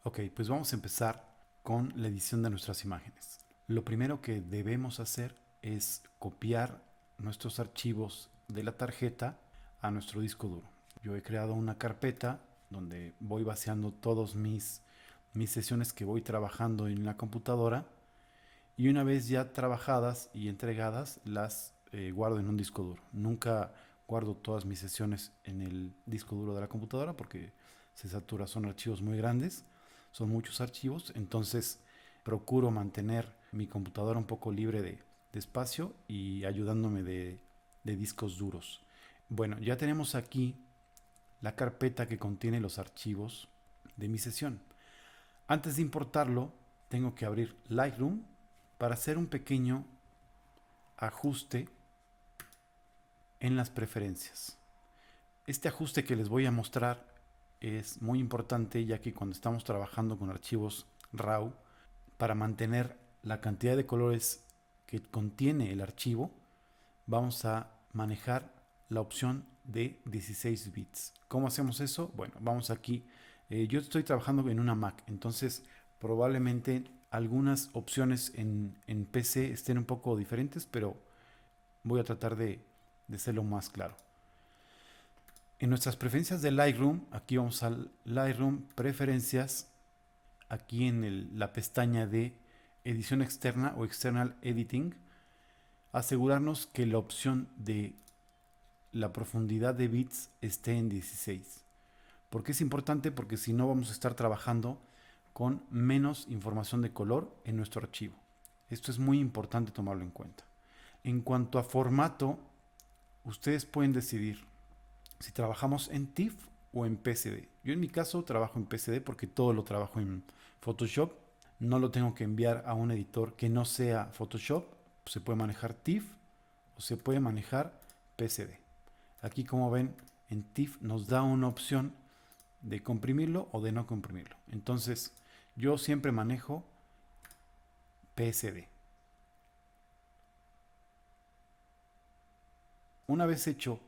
Ok, pues vamos a empezar con la edición de nuestras imágenes. Lo primero que debemos hacer es copiar nuestros archivos de la tarjeta a nuestro disco duro. Yo he creado una carpeta donde voy vaciando todas mis sesiones que voy trabajando en la computadora y una vez ya trabajadas y entregadas las guardo en un disco duro. Nunca guardo todas mis sesiones en el disco duro de la computadora porque se satura, son archivos muy grandes, son muchos archivos, entonces procuro mantener mi computadora un poco libre de espacio y ayudándome de discos duros. Bueno, ya tenemos aquí la carpeta que contiene los archivos de mi sesión. Antes de importarlo, tengo que abrir Lightroom para hacer un pequeño ajuste en las preferencias. Este ajuste que les voy a mostrar es muy importante, ya que cuando estamos trabajando con archivos RAW, para mantener la cantidad de colores que contiene el archivo, vamos a manejar la opción de 16 bits. ¿Cómo hacemos eso? Bueno, vamos aquí. Yo estoy trabajando en una Mac, entonces probablemente algunas opciones en PC estén un poco diferentes, pero voy a tratar de ser lo más claro. En nuestras preferencias de Lightroom, aquí vamos al Lightroom Preferencias, aquí en la pestaña de Edición Externa o External Editing, asegurarnos que la opción de la profundidad de bits esté en 16. ¿Por qué es importante? Porque si no vamos a estar trabajando con menos información de color en nuestro archivo. Esto es muy importante tomarlo en cuenta. En cuanto a formato, ustedes pueden decidir si trabajamos en TIFF o en PSD. Yo en mi caso trabajo en PSD porque todo lo trabajo en Photoshop. No lo tengo que enviar a un editor que no sea Photoshop. Se puede manejar TIFF o se puede manejar PSD. Aquí, como ven, en TIFF nos da una opción de comprimirlo o de no comprimirlo. Entonces, yo siempre manejo PSD. Una vez hecho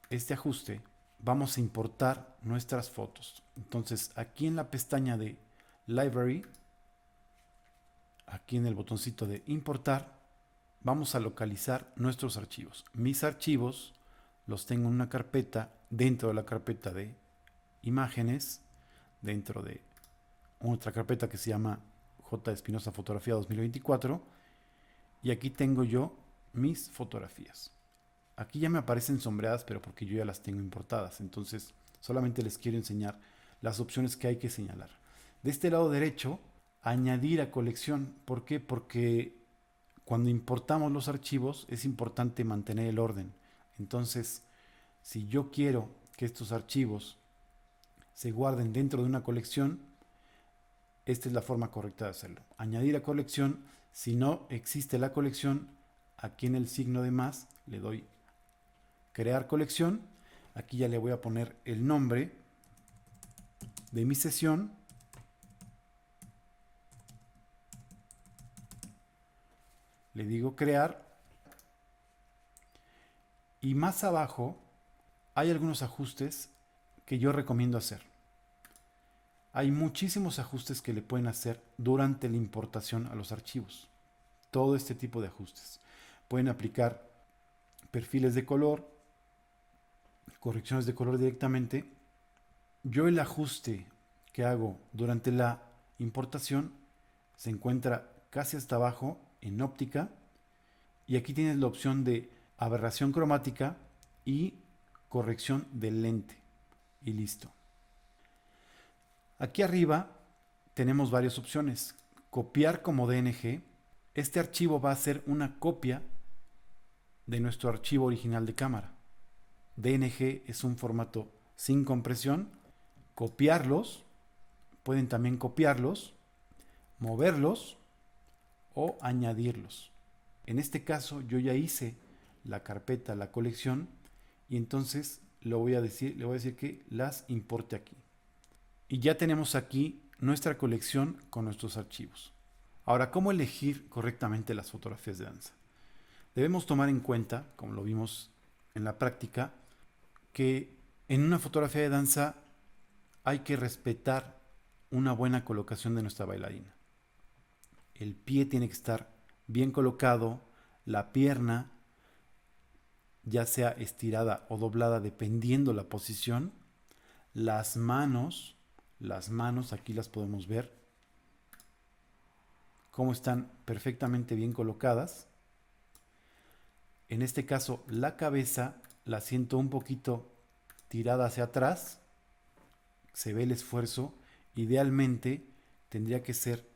este ajuste, vamos a importar nuestras fotos. Entonces, aquí en la pestaña de Library, aquí en el botoncito de importar, vamos a localizar nuestros archivos. Mis archivos los tengo en una carpeta, dentro de la carpeta de imágenes, dentro de otra carpeta que se llama J. Espinosa Fotografía 2024, y aquí tengo yo mis fotografías. Aquí ya me aparecen sombreadas, pero porque yo ya las tengo importadas. Entonces, solamente les quiero enseñar las opciones que hay que señalar. De este lado derecho, añadir a colección. ¿Por qué? Porque cuando importamos los archivos es importante mantener el orden. Entonces, si yo quiero que estos archivos se guarden dentro de una colección, esta es la forma correcta de hacerlo. Añadir a colección. Si no existe la colección, aquí en el signo de más le doy crear colección. Aquí ya le voy a poner el nombre de mi sesión. Le digo crear. Y más abajo hay algunos ajustes que yo recomiendo hacer. Hay muchísimos ajustes que le pueden hacer durante la importación a los archivos. Todo este tipo de ajustes. Pueden aplicar perfiles de color, correcciones de color directamente. Yo el ajuste que hago durante la importación se encuentra casi hasta abajo en óptica, y aquí tienes la opción de aberración cromática y corrección del lente y listo. Aquí arriba tenemos varias opciones. Copiar como DNG. Este archivo va a ser una copia de nuestro archivo original de cámara. DNG es un formato sin compresión. Copiarlos, pueden también copiarlos, moverlos o añadirlos. En este caso yo ya hice la carpeta, la colección, y entonces le voy a decir que las importe aquí. Y ya tenemos aquí nuestra colección con nuestros archivos. Ahora, ¿cómo elegir correctamente las fotografías de danza? Debemos tomar en cuenta, como lo vimos en la práctica, que en una fotografía de danza hay que respetar una buena colocación de nuestra bailarina. El pie tiene que estar bien colocado, la pierna ya sea estirada o doblada dependiendo la posición. Las manos aquí las podemos ver cómo están perfectamente bien colocadas. En este caso la cabeza la siento un poquito tirada hacia atrás, se ve el esfuerzo. Idealmente tendría que ser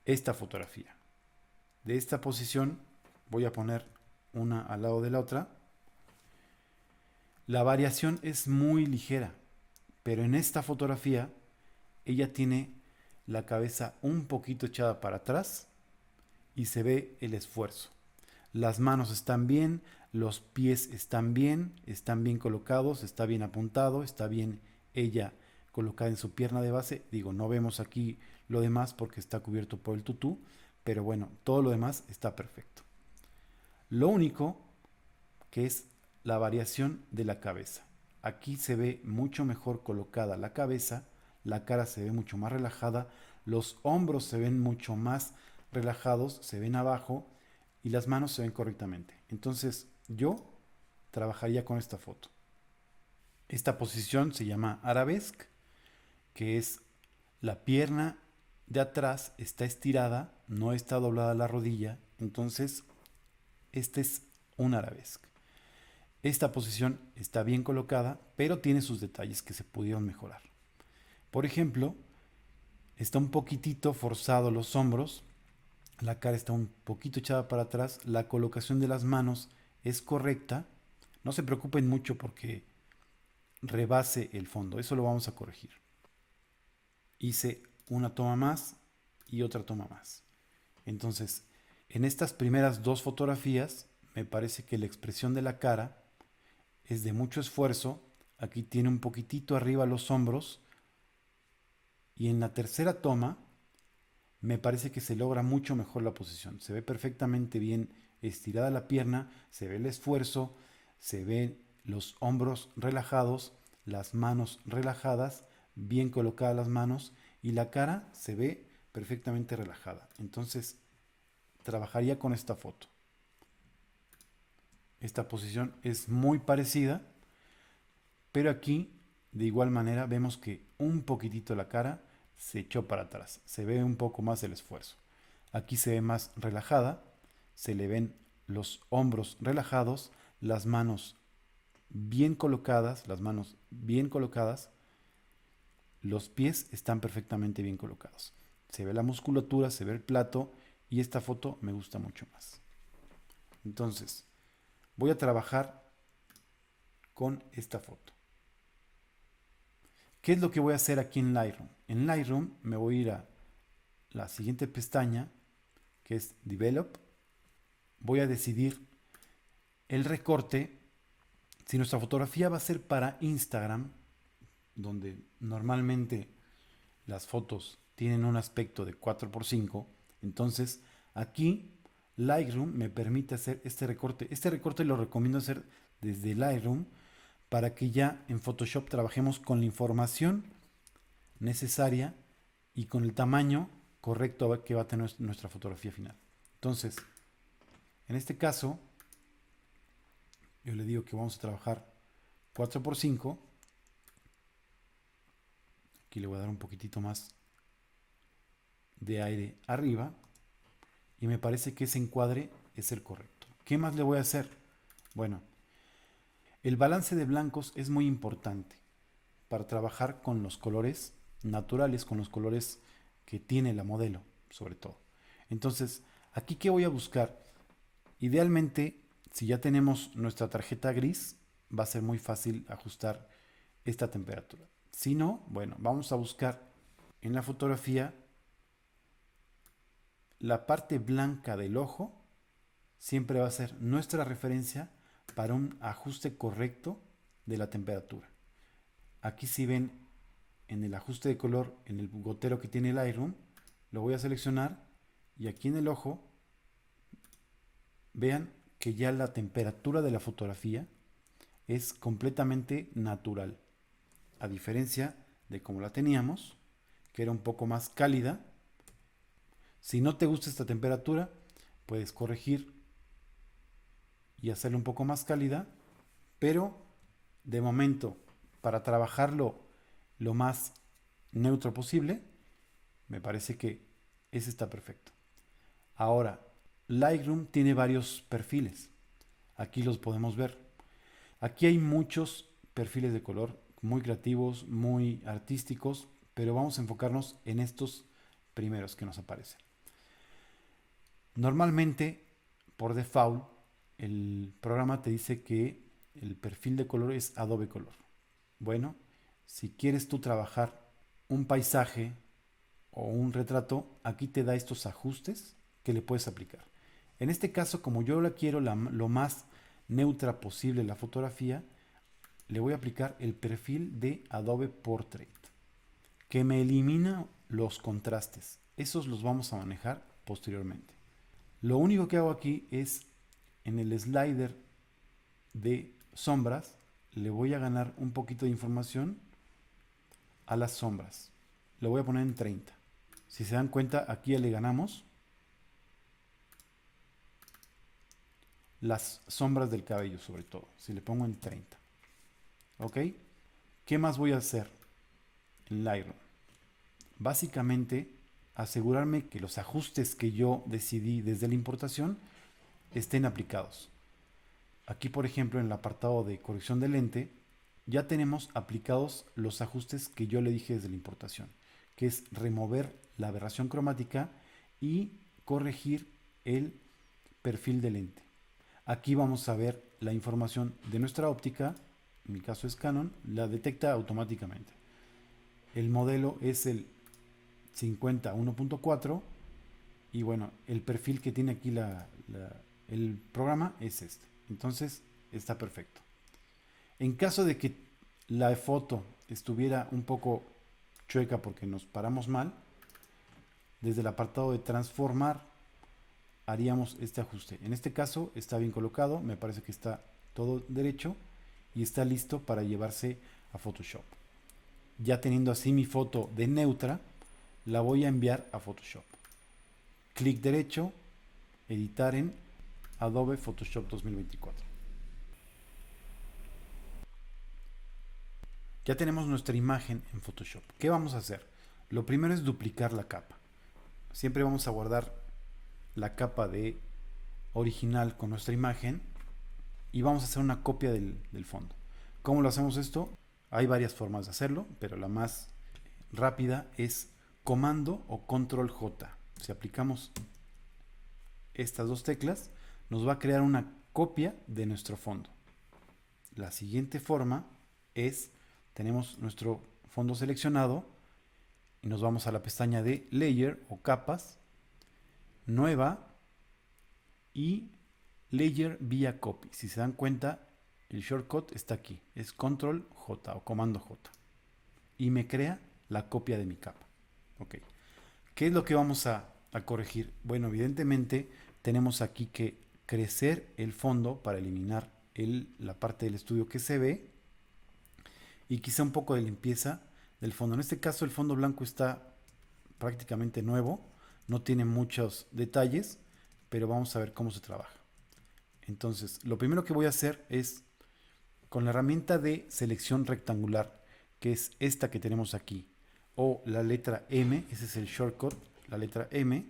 esta fotografía. De esta posición voy a poner una al lado de la otra. La variación es muy ligera, pero en esta fotografía ella tiene la cabeza un poquito echada para atrás y se ve el esfuerzo. Las manos están bien, los pies están bien colocados, está bien apuntado, está bien ella colocada en su pierna de base. Digo, no vemos aquí lo demás porque está cubierto por el tutú, pero bueno, todo lo demás está perfecto. Lo único que es la variación de la cabeza. Aquí se ve mucho mejor colocada la cabeza, la cara se ve mucho más relajada, los hombros se ven mucho más relajados, se ven abajo y las manos se ven correctamente. Entonces yo trabajaría con esta foto. Esta posición se llama arabesque, que es la pierna de atrás está estirada, no está doblada la rodilla, entonces este es un arabesque. Esta posición está bien colocada, pero tiene sus detalles que se pudieron mejorar. Por ejemplo, está un poquitito forzado los hombros, la cara está un poquito echada para atrás, la colocación de las manos es correcta. No se preocupen mucho porque rebase el fondo, eso lo vamos a corregir. Hice una toma más y otra toma más. Entonces, en estas primeras dos fotografías, me parece que la expresión de la cara es de mucho esfuerzo. Aquí tiene un poquitito arriba los hombros. Y en la tercera toma, me parece que se logra mucho mejor la posición. Se ve perfectamente bien estirada la pierna, se ve el esfuerzo, se ven los hombros relajados, las manos relajadas, bien colocadas las manos y la cara se ve perfectamente relajada. Entonces, trabajaría con esta foto. Esta posición es muy parecida, pero aquí de igual manera vemos que un poquitito la cara se echó para atrás, se ve un poco más el esfuerzo. Aquí se ve más relajada, se le ven los hombros relajados, las manos bien colocadas, los pies están perfectamente bien colocados. Se ve la musculatura, se ve el plato y esta foto me gusta mucho más. Entonces, voy a trabajar con esta foto. ¿Qué es lo que voy a hacer aquí en Lightroom? En Lightroom me voy a ir a la siguiente pestaña, que es Develop. Voy a decidir el recorte. Si nuestra fotografía va a ser para Instagram, donde normalmente las fotos tienen un aspecto de 4:5, entonces aquí Lightroom me permite hacer este recorte. Este recorte lo recomiendo hacer desde Lightroom para que ya en Photoshop trabajemos con la información necesaria y con el tamaño correcto que va a tener nuestra fotografía final. Entonces, en este caso, yo le digo que vamos a trabajar 4:5. Aquí le voy a dar un poquitito más de aire arriba y me parece que ese encuadre es el correcto. ¿Qué más le voy a hacer? Bueno, el balance de blancos es muy importante para trabajar con los colores naturales, con los colores que tiene la modelo, sobre todo. Entonces, aquí ¿qué voy a buscar? Idealmente, si ya tenemos nuestra tarjeta gris, va a ser muy fácil ajustar esta temperatura. Si no, bueno, vamos a buscar en la fotografía la parte blanca del ojo. Siempre va a ser nuestra referencia para un ajuste correcto de la temperatura. Aquí si ven en el ajuste de color, en el gotero que tiene el Lightroom, lo voy a seleccionar y aquí en el ojo, vean que ya la temperatura de la fotografía es completamente natural, a diferencia de como la teníamos, que era un poco más cálida. Si no te gusta esta temperatura, puedes corregir y hacerla un poco más cálida, pero de momento, para trabajarlo lo más neutro posible, me parece que ese está perfecto. Ahora, Lightroom tiene varios perfiles. Aquí los podemos ver. Aquí hay muchos perfiles de color muy creativos, muy artísticos, pero vamos a enfocarnos en estos primeros que nos aparecen. Normalmente, por default, el programa te dice que el perfil de color es Adobe Color. Bueno, si quieres tú trabajar un paisaje o un retrato, aquí te da estos ajustes que le puedes aplicar. En este caso, como yo la quiero lo más neutra posible la fotografía, le voy a aplicar el perfil de Adobe Portrait, que me elimina los contrastes. Esos los vamos a manejar posteriormente. Lo único que hago aquí es, en el slider de sombras, le voy a ganar un poquito de información a las sombras. Lo voy a poner en 30. Si se dan cuenta, aquí ya le ganamos las sombras del cabello, sobre todo. Si le pongo en 30. ¿Ok? ¿Qué más voy a hacer en Lightroom? Básicamente, asegurarme que los ajustes que yo decidí desde la importación estén aplicados. Aquí, por ejemplo, en el apartado de corrección de lente, ya tenemos aplicados los ajustes que yo le dije desde la importación, que es remover la aberración cromática y corregir el perfil de lente. Aquí vamos a ver la información de nuestra óptica, en mi caso es Canon, la detecta automáticamente. El modelo es el 50-1.4 y bueno, el perfil que tiene aquí el programa es este. Entonces está perfecto. En caso de que la foto estuviera un poco chueca porque nos paramos mal, desde el apartado de transformar haríamos este ajuste. En este caso está bien colocado, me parece que está todo derecho y está listo para llevarse a Photoshop. Ya teniendo así mi foto de neutra, la voy a enviar a Photoshop. Clic derecho, editar en Adobe Photoshop 2024. Ya tenemos nuestra imagen en Photoshop. ¿Qué vamos a hacer? Lo primero es duplicar la capa. Siempre vamos a guardar la capa de original con nuestra imagen y vamos a hacer una copia del fondo. ¿Cómo lo hacemos esto? Hay varias formas de hacerlo, pero la más rápida es comando o control J. Si aplicamos estas dos teclas, nos va a crear una copia de nuestro fondo. La siguiente forma es, tenemos nuestro fondo seleccionado y nos vamos a la pestaña de Layer o capas, nueva y Layer vía Copy. Si se dan cuenta, el shortcut está aquí, es control J o comando J y me crea la copia de mi capa. Ok. ¿Qué es lo que vamos a corregir? Bueno, evidentemente tenemos aquí que crecer el fondo para eliminar la parte del estudio que se ve y quizá un poco de limpieza del fondo. En este caso el fondo blanco está prácticamente nuevo, no tiene muchos detalles, pero vamos a ver cómo se trabaja. Entonces, lo primero que voy a hacer es, con la herramienta de selección rectangular, que es esta que tenemos aquí, o la letra M, ese es el shortcut, la letra M,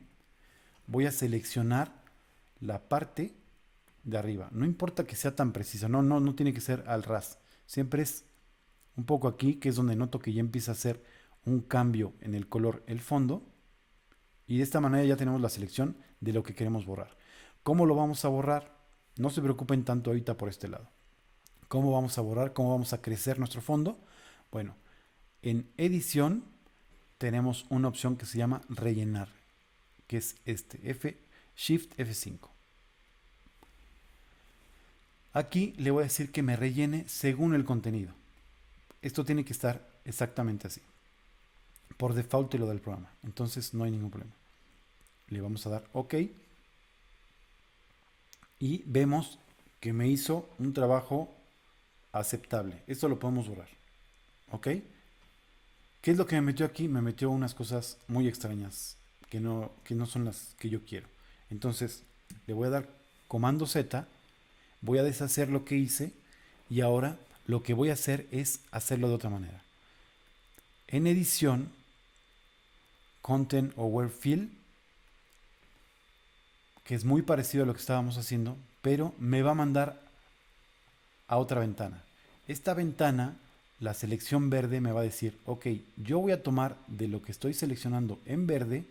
voy a seleccionar la parte de arriba. No importa que sea tan precisa, no tiene que ser al ras. Siempre es un poco aquí, que es donde noto que ya empieza a hacer un cambio en el color, el fondo. Y de esta manera ya tenemos la selección de lo que queremos borrar. ¿Cómo lo vamos a borrar? No se preocupen tanto ahorita por este lado. ¿Cómo vamos a borrar? ¿Cómo vamos a crecer nuestro fondo? Bueno, en edición tenemos una opción que se llama rellenar, que es Shift F5. Aquí le voy a decir que me rellene según el contenido. Esto tiene que estar exactamente así. Por default te lo da el programa, entonces no hay ningún problema. Le vamos a dar OK y vemos que me hizo un trabajo aceptable. Esto lo podemos borrar. ¿Ok? ¿Qué es lo que me metió aquí? Me metió unas cosas muy extrañas que no son las que yo quiero. Entonces, le voy a dar comando Z, voy a deshacer lo que hice y ahora lo que voy a hacer es hacerlo de otra manera. En edición, Content Aware Fill, que es muy parecido a lo que estábamos haciendo, pero me va a mandar a otra ventana. Esta ventana, la selección verde, me va a decir, ok, yo voy a tomar de lo que estoy seleccionando en verde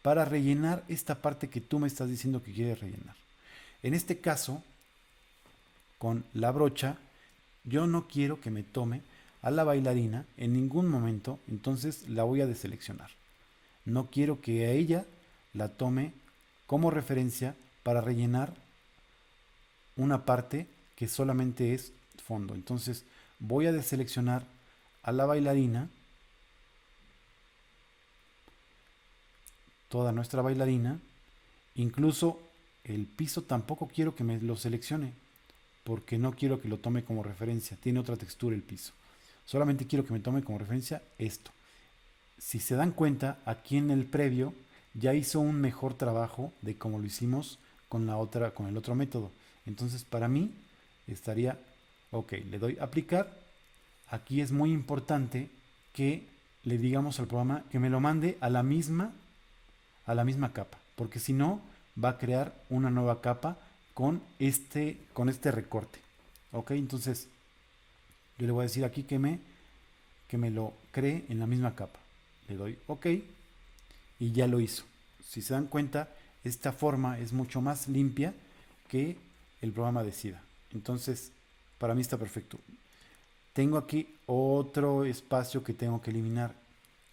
para rellenar esta parte que tú me estás diciendo que quieres rellenar. En este caso, con la brocha, yo no quiero que me tome a la bailarina en ningún momento, entonces la voy a deseleccionar. No quiero que a ella la tome como referencia para rellenar una parte que solamente es fondo. Entonces voy a deseleccionar a la bailarina, toda nuestra bailarina, incluso el piso tampoco quiero que me lo seleccione, porque no quiero que lo tome como referencia, tiene otra textura el piso. Solamente quiero que me tome como referencia esto. Si se dan cuenta, aquí en el previo ya hizo un mejor trabajo de como lo hicimos con el otro método. Entonces, para mí estaría ok. Le doy aplicar. Aquí es muy importante que le digamos al programa que me lo mande a la misma capa, porque si no va a crear una nueva capa con este recorte. Ok, entonces yo le voy a decir aquí que me lo cree en la misma capa. Le doy OK y ya lo hizo. Si se dan cuenta, esta forma es mucho más limpia que el programa decida. Entonces, para mí está perfecto. Tengo aquí otro espacio que tengo que eliminar.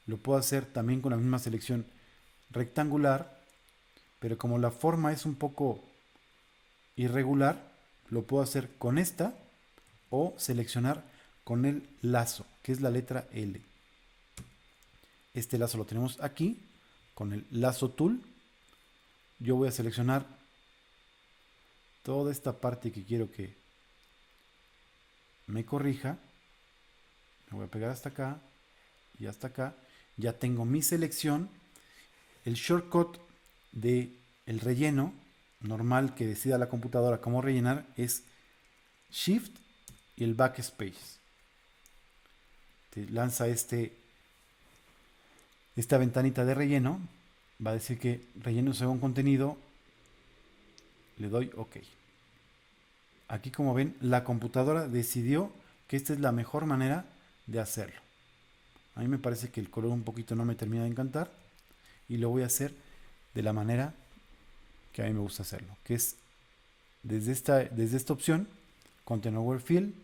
Lo puedo hacer también con la misma selección rectangular, pero como la forma es un poco irregular, lo puedo hacer con esta o seleccionar con el lazo, que es la letra L. Este lazo lo tenemos aquí, con el lazo tool. Yo voy a seleccionar toda esta parte que quiero que me corrija. Me voy a pegar hasta acá y hasta acá. Ya tengo mi selección. El shortcut de el relleno normal que decida la computadora cómo rellenar es Shift y el Backspace. Te lanza esta ventanita de relleno. Va a decir que relleno según contenido. Le doy OK. Aquí, como ven, la computadora decidió que esta es la mejor manera de hacerlo. A mí me parece que el color un poquito no me termina de encantar y lo voy a hacer de la manera que a mí me gusta hacerlo, que es desde esta opción, Content Aware Fill.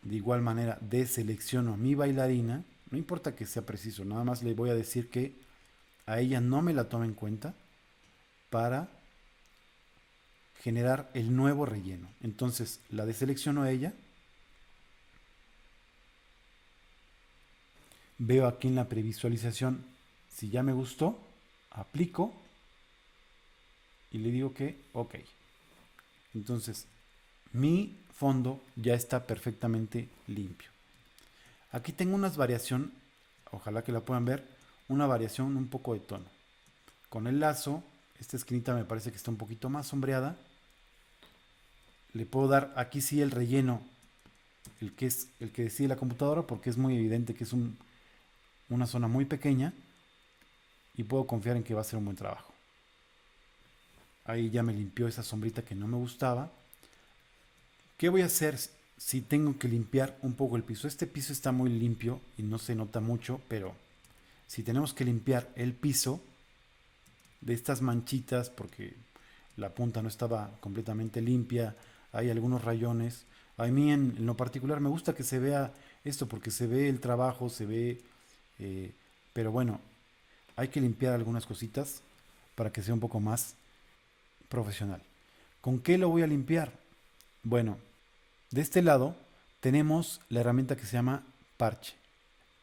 De igual manera deselecciono a mi bailarina, no importa que sea preciso, nada más le voy a decir que a ella no me la tome en cuenta para generar el nuevo relleno. Entonces la deselecciono a ella. Veo aquí en la previsualización si ya me gustó, aplico y le digo que OK. Entonces mi fondo ya está perfectamente limpio. Aquí tengo una variación, ojalá que la puedan ver, una variación un poco de tono. Con el lazo, esta esquinita me parece que está un poquito más sombreada. Le puedo dar aquí sí el relleno, el que decide la computadora, porque es muy evidente que es una zona muy pequeña y puedo confiar en que va a ser un buen trabajo. Ahí ya me limpió esa sombrita que no me gustaba. ¿Qué voy a hacer si tengo que limpiar un poco el piso? Este piso está muy limpio y no se nota mucho, pero si tenemos que limpiar el piso de estas manchitas, porque la punta no estaba completamente limpia, hay algunos rayones. A mí en lo particular me gusta que se vea esto porque se ve el trabajo, se ve, pero bueno, hay que limpiar algunas cositas para que sea un poco más profesional. ¿Con qué lo voy a limpiar? Bueno, de este lado tenemos la herramienta que se llama parche.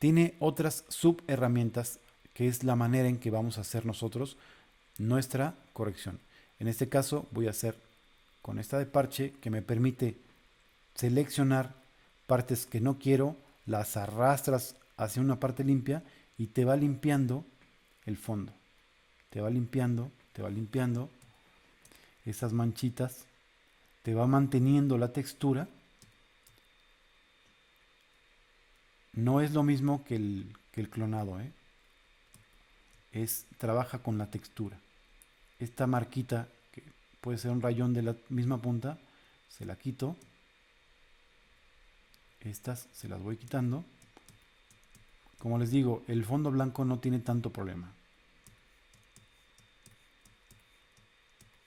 Tiene otras subherramientas que es la manera en que vamos a hacer nosotros nuestra corrección. En este caso voy a hacer con esta de parche que me permite seleccionar partes que no quiero, las arrastras hacia una parte limpia y te va limpiando el fondo. Te va limpiando esas manchitas, te va manteniendo la textura. No es lo mismo que el clonado, ¿eh? Trabaja con la textura. Esta marquita, que puede ser un rayón de la misma punta, se la quito. Estas se las voy quitando. Como les digo, el fondo blanco no tiene tanto problema.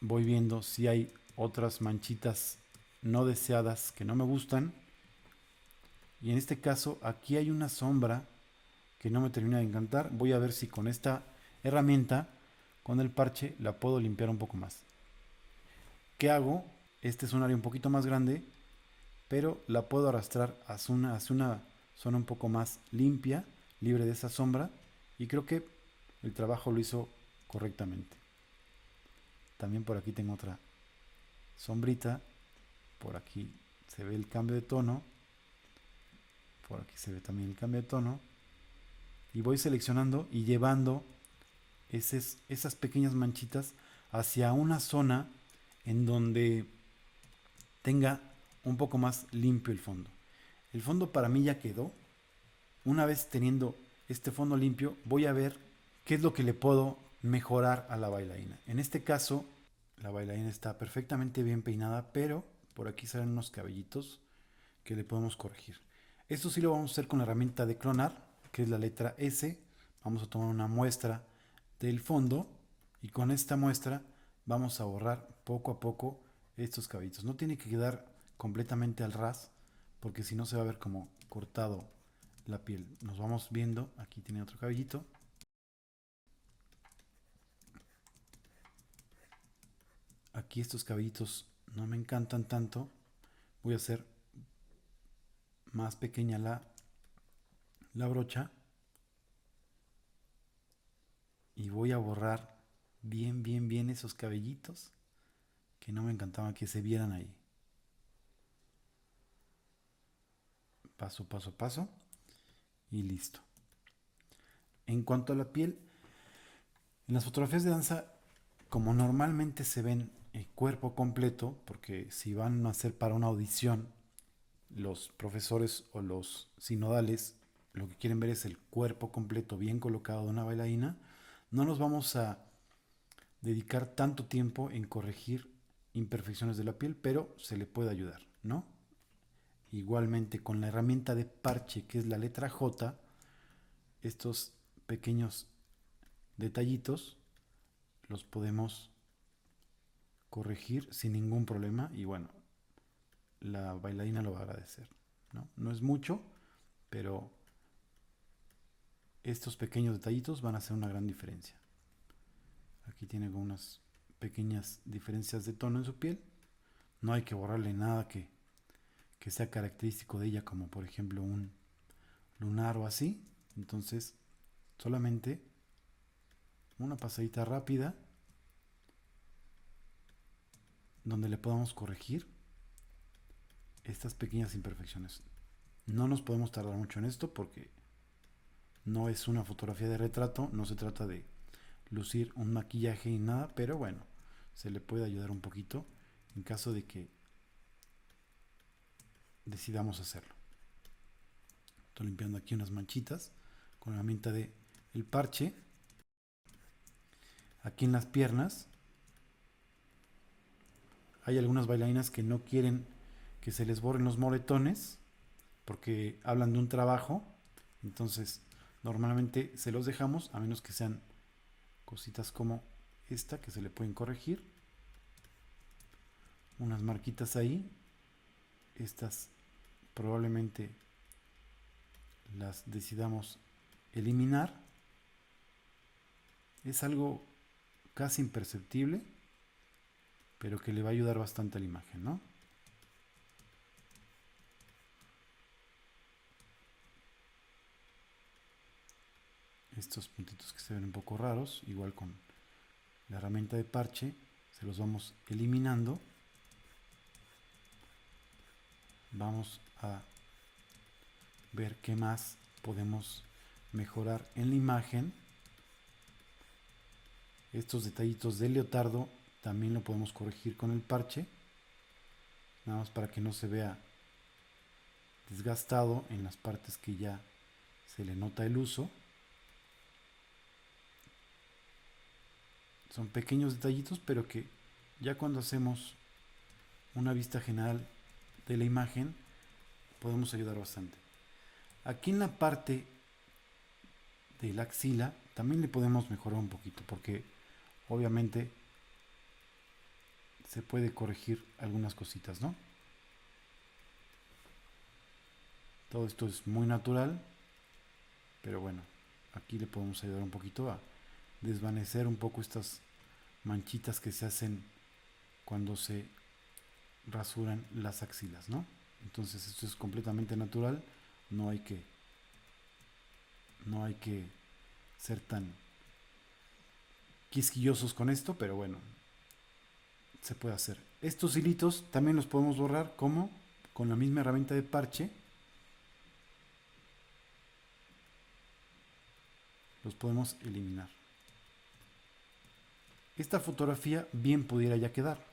Voy viendo si hay otras manchitas no deseadas que no me gustan. Y en este caso, aquí hay una sombra que no me termina de encantar. Voy a ver si con esta herramienta, con el parche, la puedo limpiar un poco más. ¿Qué hago? Este es un área un poquito más grande, pero la puedo arrastrar hacia una zona un poco más limpia, libre de esa sombra, y creo que el trabajo lo hizo correctamente. También por aquí tengo otra sombrita, por aquí se ve el cambio de tono, por aquí se ve también el cambio de tono, y voy seleccionando y llevando esas pequeñas manchitas hacia una zona en donde tenga un poco más limpio el fondo. El fondo para mí ya quedó. Una vez teniendo este fondo limpio, voy a ver qué es lo que le puedo mejorar a la bailarina. En este caso, la bailarina está perfectamente bien peinada, pero por aquí salen unos cabellitos que le podemos corregir. Esto sí lo vamos a hacer con la herramienta de clonar, que es la letra S. Vamos a tomar una muestra del fondo y con esta muestra vamos a borrar poco a poco estos cabellitos. No tiene que quedar completamente al ras, porque si no se va a ver como cortado la piel. Nos vamos viendo, aquí tiene otro cabellito. Aquí estos cabellitos no me encantan tanto. Voy a hacer más pequeña la brocha y voy a borrar bien esos cabellitos que no me encantaba que se vieran ahí. Paso, paso, paso y listo. En cuanto a la piel, en las fotografías de danza, como normalmente se ven el cuerpo completo, porque si van a hacer para una audición, los profesores o los sinodales lo que quieren ver es el cuerpo completo bien colocado de una bailarina, no nos vamos a dedicar tanto tiempo en corregir imperfecciones de la piel, pero se le puede ayudar, ¿no? Igualmente con la herramienta de parche, que es la letra J, estos pequeños detallitos los podemos corregir sin ningún problema y bueno, la bailarina lo va a agradecer, ¿no? No es mucho, pero estos pequeños detallitos van a hacer una gran diferencia. Aquí tiene unas pequeñas diferencias de tono en su piel. No hay que borrarle nada que sea característico de ella, como por ejemplo un lunar o así. Entonces, solamente una pasadita rápida donde le podamos corregir estas pequeñas imperfecciones. No nos podemos tardar mucho en esto porque no es una fotografía de retrato, no se trata de lucir un maquillaje ni nada, pero bueno, se le puede ayudar un poquito en caso de que decidamos hacerlo. Estoy limpiando aquí unas manchitas con la herramienta de el parche. Aquí en las piernas hay algunas bailarinas que no quieren que se les borren los moretones porque hablan de un trabajo, entonces normalmente se los dejamos a menos que sean cositas como esta que se le pueden corregir, unas marquitas ahí, estas probablemente las decidamos eliminar. Es algo casi imperceptible, pero que le va a ayudar bastante a la imagen, ¿no? Estos puntitos que se ven un poco raros, igual con la herramienta de parche, se los vamos eliminando. Vamos a ver qué más podemos mejorar en la imagen. Estos detallitos del leotardo también lo podemos corregir con el parche, nada más para que no se vea desgastado en las partes que ya se le nota el uso. Son pequeños detallitos, pero que ya cuando hacemos una vista general de la imagen podemos ayudar bastante. Aquí en la parte de la axila también le podemos mejorar un poquito, porque obviamente se puede corregir algunas cositas, ¿no? Todo esto es muy natural, pero bueno, aquí le podemos ayudar un poquito a desvanecer un poco estas manchitas que se hacen cuando se rasuran las axilas, ¿no? Entonces esto es completamente natural, no hay que ser tan quisquillosos con esto, pero bueno, se puede hacer. Estos hilitos también los podemos borrar como con la misma herramienta de parche. Los podemos eliminar. Esta fotografía bien pudiera ya quedar.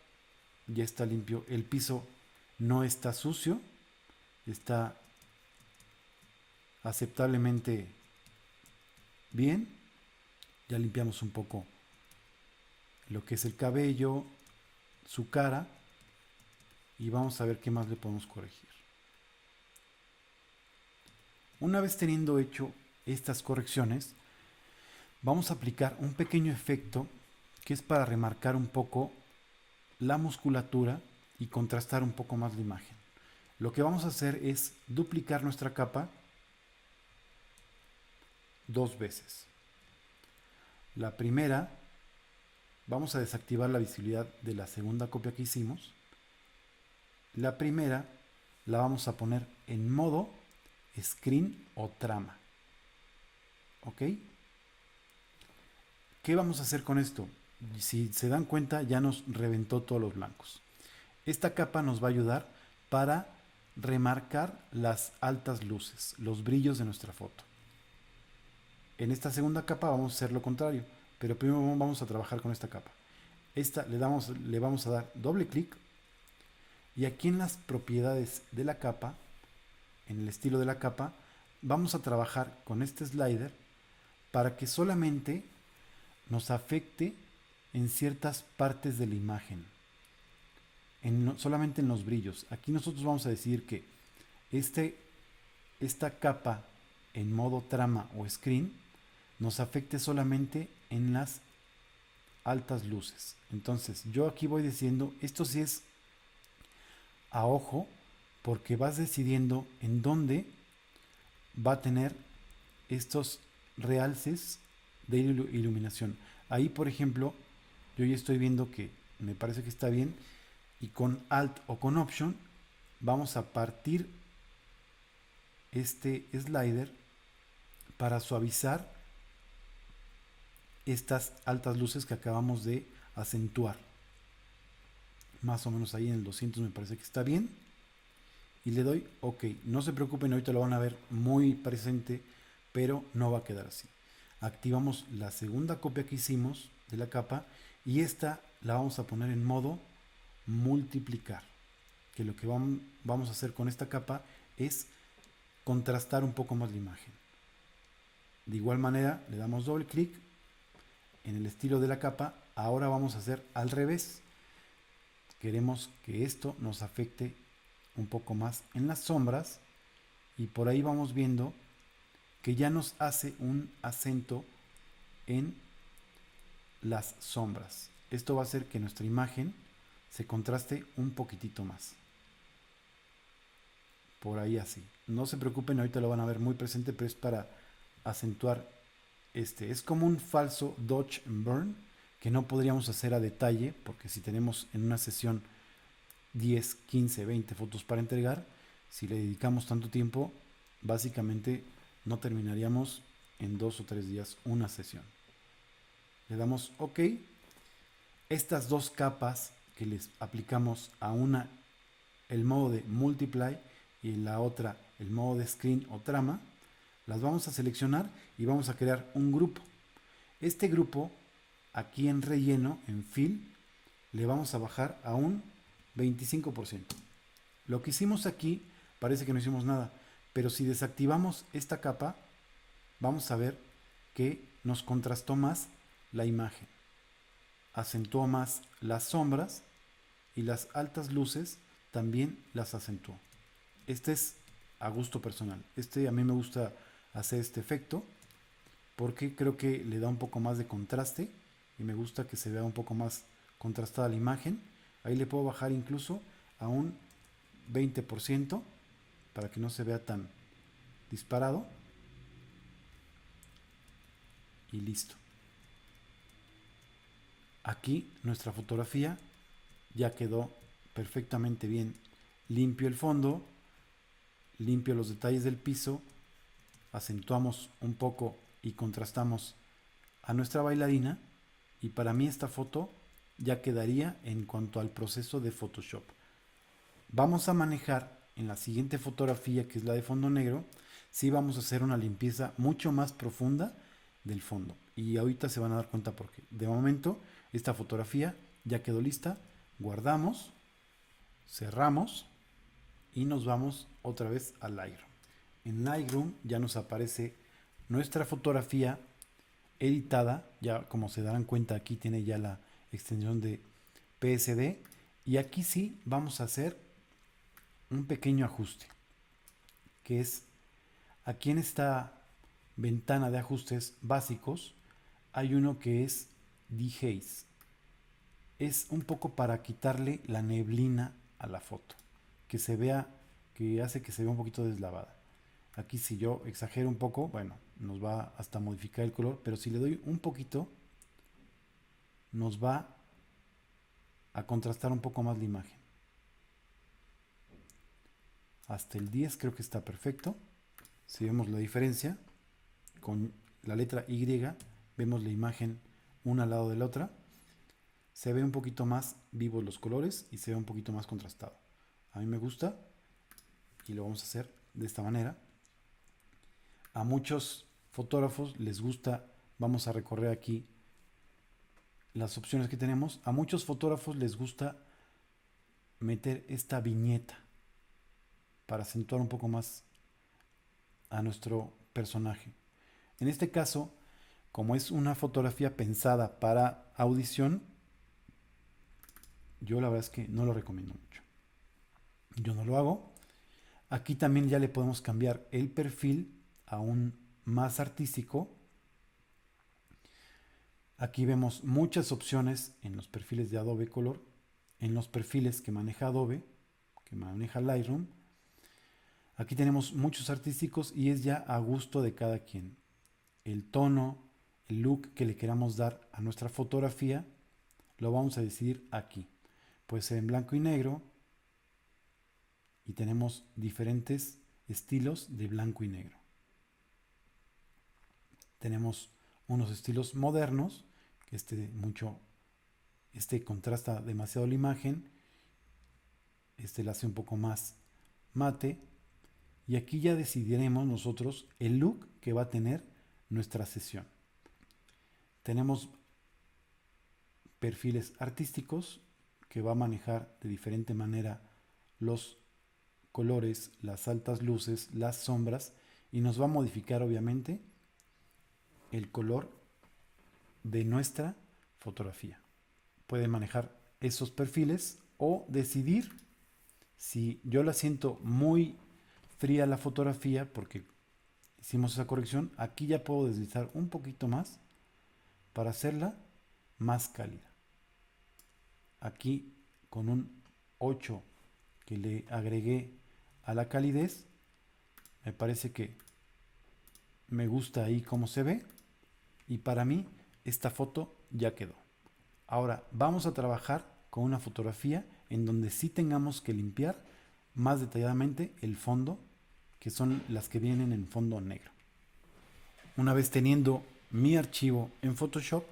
Ya está limpio. El piso no está sucio. Está aceptablemente bien. Ya limpiamos un poco lo que es el cabello, su cara, y vamos a ver qué más le podemos corregir. Una vez teniendo hecho estas correcciones, vamos a aplicar un pequeño efecto que es para remarcar un poco la musculatura y contrastar un poco más la imagen. Lo que vamos a hacer es duplicar nuestra capa 2 veces. La primera, vamos a desactivar la visibilidad de la segunda copia que hicimos. La primera la vamos a poner en modo screen o trama. ¿Ok? ¿Qué vamos a hacer con esto? Si se dan cuenta, ya nos reventó todos los blancos. Esta capa nos va a ayudar para remarcar las altas luces, los brillos de nuestra foto. En esta segunda capa vamos a hacer lo contrario, pero primero vamos a trabajar con esta capa. Le vamos a dar doble clic, y aquí en las propiedades de la capa, en el estilo de la capa, vamos a trabajar con este slider para que solamente nos afecte en ciertas partes de la imagen, solamente en los brillos. Aquí nosotros vamos a decir que esta capa en modo trama o screen nos afecte solamente en las altas luces. Entonces yo aquí voy diciendo, esto sí es a ojo, porque vas decidiendo en dónde va a tener estos realces de iluminación. Ahí, por ejemplo, yo ya estoy viendo que me parece que está bien, y con Alt o con Option vamos a partir este slider para suavizar estas altas luces que acabamos de acentuar. Más o menos ahí en el 200 me parece que está bien, y le doy OK. No se preocupen, ahorita lo van a ver muy presente, pero no va a quedar así. Activamos la segunda copia que hicimos de la capa, y esta la vamos a poner en modo multiplicar, que lo que vamos a hacer con esta capa es contrastar un poco más la imagen. De igual manera le damos doble clic en el estilo de la capa. Ahora vamos a hacer al revés. Queremos que esto nos afecte un poco más en las sombras, y por ahí vamos viendo que ya nos hace un acento en las sombras. Esto va a hacer que nuestra imagen se contraste un poquitito más. Por ahí así. No se preocupen, ahorita lo van a ver muy presente, pero es para acentuar es como un falso dodge and burn que no podríamos hacer a detalle, porque si tenemos en una sesión 10, 15, 20 fotos para entregar, si le dedicamos tanto tiempo, básicamente no terminaríamos en 2 o 3 días una sesión. Le damos OK. Estas dos capas que les aplicamos a una el modo de multiply y en la otra el modo de screen o trama, Las vamos a seleccionar y vamos a crear un grupo. Este grupo, aquí en relleno, en fill, le vamos a bajar a un 25%. Lo que hicimos aquí parece que no hicimos nada, pero si desactivamos esta capa, vamos a ver que nos contrastó más la imagen, acentuó más las sombras y las altas luces también las acentuó. Este es a gusto personal. A mí me gusta hacer este efecto porque creo que le da un poco más de contraste y me gusta que se vea un poco más contrastada la imagen. Ahí le puedo bajar incluso a un 20% para que no se vea tan disparado. Y listo. Aquí nuestra fotografía ya quedó perfectamente bien. Limpio el fondo, limpio los detalles del piso, acentuamos un poco y contrastamos a nuestra bailarina, y para mí esta foto ya quedaría en cuanto al proceso de Photoshop. Vamos a manejar en la siguiente fotografía, que es la de fondo negro, sí vamos a hacer una limpieza mucho más profunda del fondo, y ahorita se van a dar cuenta por qué. De momento esta fotografía ya quedó lista, guardamos, cerramos y nos vamos otra vez a Lightroom. En Lightroom ya nos aparece nuestra fotografía editada, ya como se darán cuenta aquí tiene ya la extensión de PSD, y aquí sí vamos a hacer un pequeño ajuste, que es aquí en esta ventana de ajustes básicos hay uno que es Dehaze. Es un poco para quitarle la neblina a la foto, que se vea, que hace que se vea un poquito deslavada. Aquí si yo exagero un poco, bueno, nos va hasta modificar el color, pero si le doy un poquito, nos va a contrastar un poco más la imagen. Hasta el 10 creo que está perfecto. Si vemos la diferencia, con la letra Y vemos la imagen una al lado de la otra. Se ve un poquito más vivos los colores y se ve un poquito más contrastado. A mí me gusta y lo vamos a hacer de esta manera. A muchos fotógrafos les gusta, vamos a recorrer aquí las opciones que tenemos. A muchos fotógrafos les gusta meter esta viñeta para acentuar un poco más a nuestro personaje. En este caso, como es una fotografía pensada para audición, yo la verdad es que no lo recomiendo mucho. Yo no lo hago. Aquí también ya le podemos cambiar el perfil a un más artístico. Aquí vemos muchas opciones en los perfiles de Adobe Color, en los perfiles que maneja Adobe, que maneja Lightroom. Aquí tenemos muchos artísticos y es ya a gusto de cada quien. El tono, el look que le queramos dar a nuestra fotografía, lo vamos a decidir aquí. Puede ser en blanco y negro, y tenemos diferentes estilos de blanco y negro. Tenemos unos estilos modernos, que contrasta demasiado la imagen, la hace un poco más mate, y aquí ya decidiremos nosotros el look que va a tener nuestra sesión. Tenemos perfiles artísticos que va a manejar de diferente manera los colores, las altas luces, las sombras, y nos va a modificar obviamente el color de nuestra fotografía. Puede manejar esos perfiles o decidir si yo la siento muy fría la fotografía porque hicimos esa corrección. Aquí ya puedo deslizar un poquito más para hacerla más cálida. Aquí con un 8 que le agregué a la calidez, me parece que me gusta ahí cómo se ve, y para mí esta foto ya quedó. Ahora vamos a trabajar con una fotografía en donde sí tengamos que limpiar más detalladamente el fondo, que son las que vienen en fondo negro. Una vez teniendo mi archivo en Photoshop,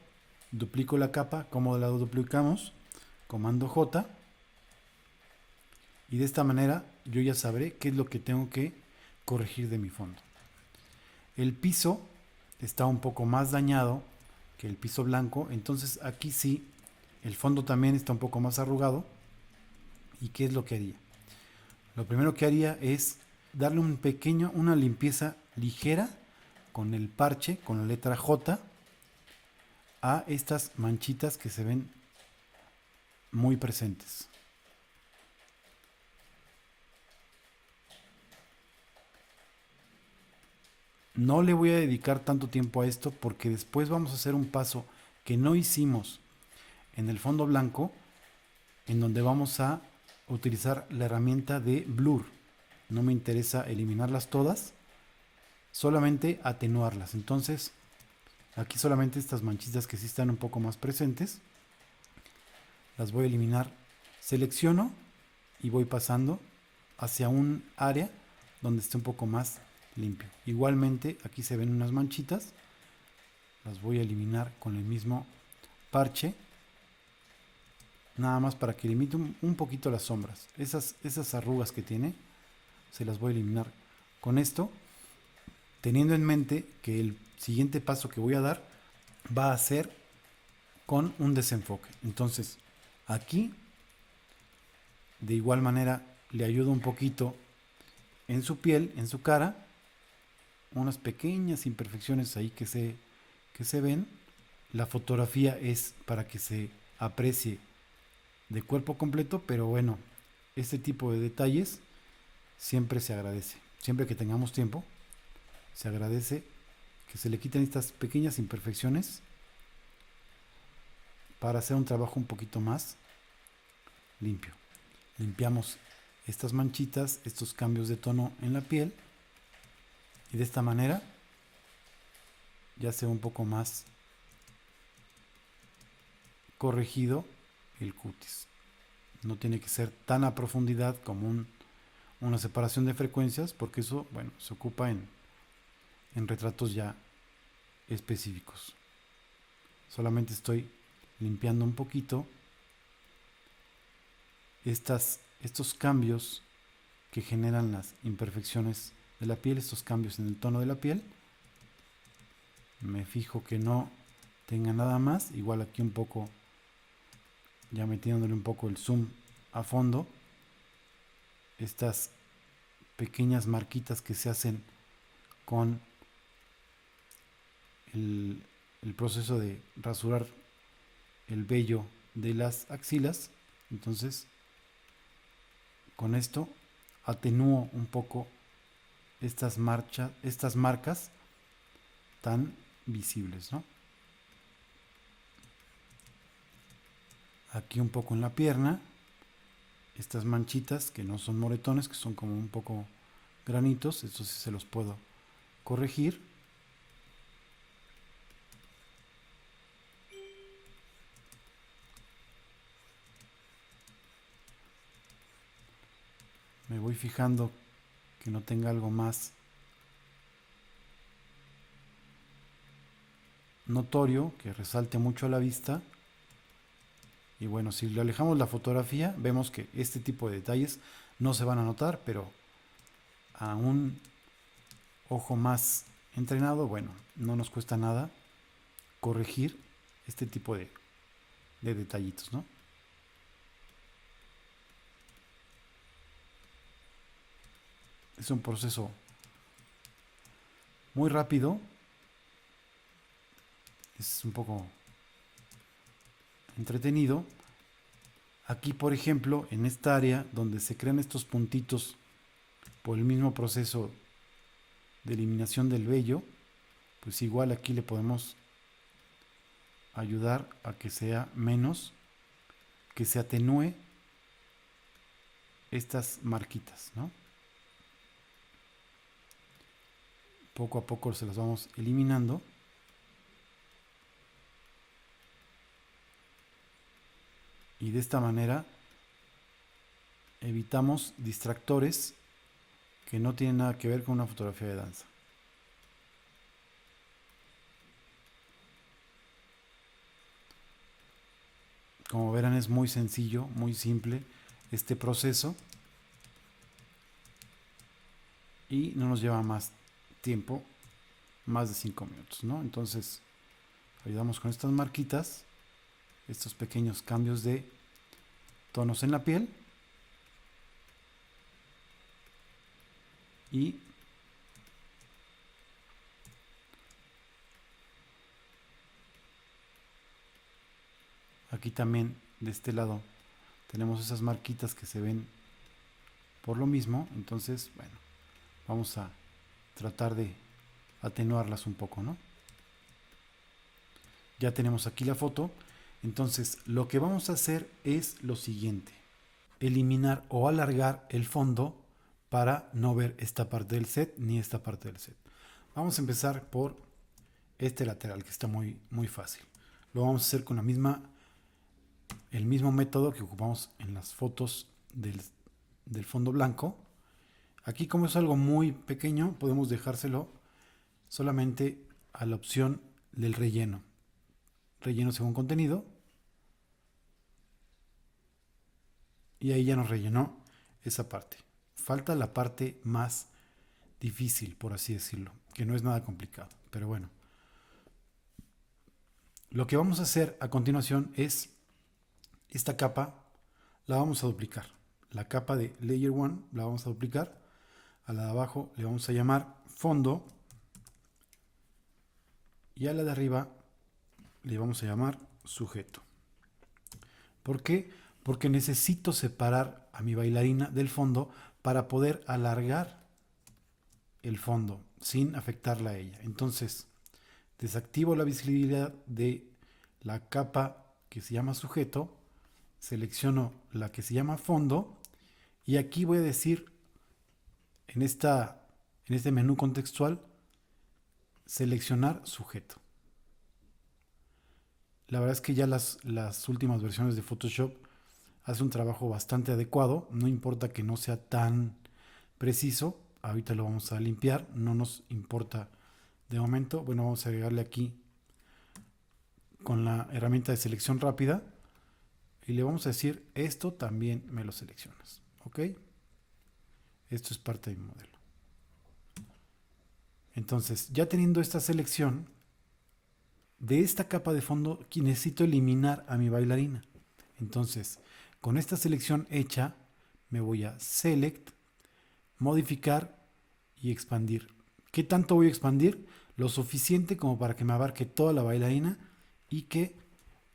duplico la capa. ¿Cómo la duplicamos? Comando J, y de esta manera yo ya sabré qué es lo que tengo que corregir de mi fondo. El piso está un poco más dañado que el piso blanco, entonces aquí sí, el fondo también está un poco más arrugado. ¿Y qué es lo que haría? Lo primero que haría es darle una limpieza ligera con el parche, con la letra J, a estas manchitas que se ven muy presentes. No le voy a dedicar tanto tiempo a esto porque después vamos a hacer un paso que no hicimos en el fondo blanco, en donde vamos a utilizar la herramienta de blur. No me interesa eliminarlas todas, solamente atenuarlas. Entonces, aquí solamente estas manchitas que sí están un poco más presentes, las voy a eliminar. Selecciono y voy pasando hacia un área donde esté un poco más limpio. Igualmente, aquí se ven unas manchitas, las voy a eliminar con el mismo parche, nada más para que limite un poquito las sombras. Esas arrugas que tiene, se las voy a eliminar con esto, teniendo en mente que el siguiente paso que voy a dar va a ser con un desenfoque. Entonces, aquí, de igual manera, le ayudo un poquito en su piel, en su cara, unas pequeñas imperfecciones ahí que se ven. La fotografía es para que se aprecie de cuerpo completo, pero bueno, este tipo de detalles siempre se agradece. Siempre que tengamos tiempo, se agradece que se le quiten estas pequeñas imperfecciones para hacer un trabajo un poquito más limpio. Limpiamos estas manchitas, estos cambios de tono en la piel, y de esta manera ya se ve un poco más corregido el cutis. No tiene que ser tan a profundidad como una separación de frecuencias, porque eso, bueno, se ocupa en retratos ya específicos. Solamente estoy limpiando un poquito estos cambios que generan las imperfecciones de la piel, estos cambios en el tono de la piel. Me fijo que no tenga nada más, igual aquí un poco, ya metiéndole un poco el zoom a fondo, estas pequeñas marquitas que se hacen con el proceso de rasurar el vello de las axilas. Entonces, con esto atenúo un poco estas marcas tan visibles, ¿no? Aquí un poco en la pierna, estas manchitas que no son moretones, que son como un poco granitos, estos sí se los puedo corregir. Me voy fijando que no tenga algo más notorio, que resalte mucho a la vista. Y bueno, si le alejamos la fotografía, vemos que este tipo de detalles no se van a notar, pero a un ojo más entrenado, bueno, no nos cuesta nada corregir este tipo de detallitos, ¿no? Es un proceso muy rápido, es un poco entretenido. Aquí, por ejemplo, en esta área donde se crean estos puntitos por el mismo proceso de eliminación del vello, pues igual aquí le podemos ayudar a que sea menos, que se atenúe estas marquitas, ¿no? Poco a poco se las vamos eliminando. Y de esta manera evitamos distractores que no tienen nada que ver con una fotografía de danza. Como verán, es muy sencillo, muy simple este proceso y no nos lleva más tiempo más de 5 minutos, ¿no? Entonces, ayudamos con estas marquitas, estos pequeños cambios de tonos en la piel. Y aquí también de este lado tenemos esas marquitas que se ven por lo mismo. Entonces, bueno, vamos a tratar de atenuarlas un poco, ¿no? Ya tenemos aquí la foto. Entonces, lo que vamos a hacer es lo siguiente: eliminar o alargar el fondo para no ver esta parte del set ni esta parte del set. Vamos a empezar por este lateral, que está muy fácil. Lo vamos a hacer con el mismo método que ocupamos en las fotos del fondo blanco. Aquí, como es algo muy pequeño, podemos dejárselo solamente a la opción del relleno. Relleno según contenido. Y ahí ya nos rellenó esa parte. Falta la parte más difícil, por así decirlo, que no es nada complicado, pero bueno. Lo que vamos a hacer a continuación es esta capa la vamos a duplicar. La capa de Layer 1 la vamos a duplicar. A la de abajo le vamos a llamar fondo. Y a la de arriba le vamos a llamar sujeto. ¿Por qué? Porque necesito separar a mi bailarina del fondo para poder alargar el fondo sin afectarla a ella. Entonces, desactivo la visibilidad de la capa que se llama sujeto, selecciono la que se llama fondo y aquí voy a decir en este menú contextual seleccionar sujeto. La verdad es que ya las últimas versiones de Photoshop hacen un trabajo bastante adecuado, no importa que no sea tan preciso. Ahorita lo vamos a limpiar, no nos importa de momento. Bueno, vamos a agregarle aquí con la herramienta de selección rápida y le vamos a decir, esto también me lo seleccionas, ¿ok? Esto es parte de mi modelo. Entonces, ya teniendo esta selección, de esta capa de fondo necesito eliminar a mi bailarina. Entonces, con esta selección hecha, me voy a Select, Modificar y Expandir. ¿Qué tanto voy a expandir? Lo suficiente como para que me abarque toda la bailarina y que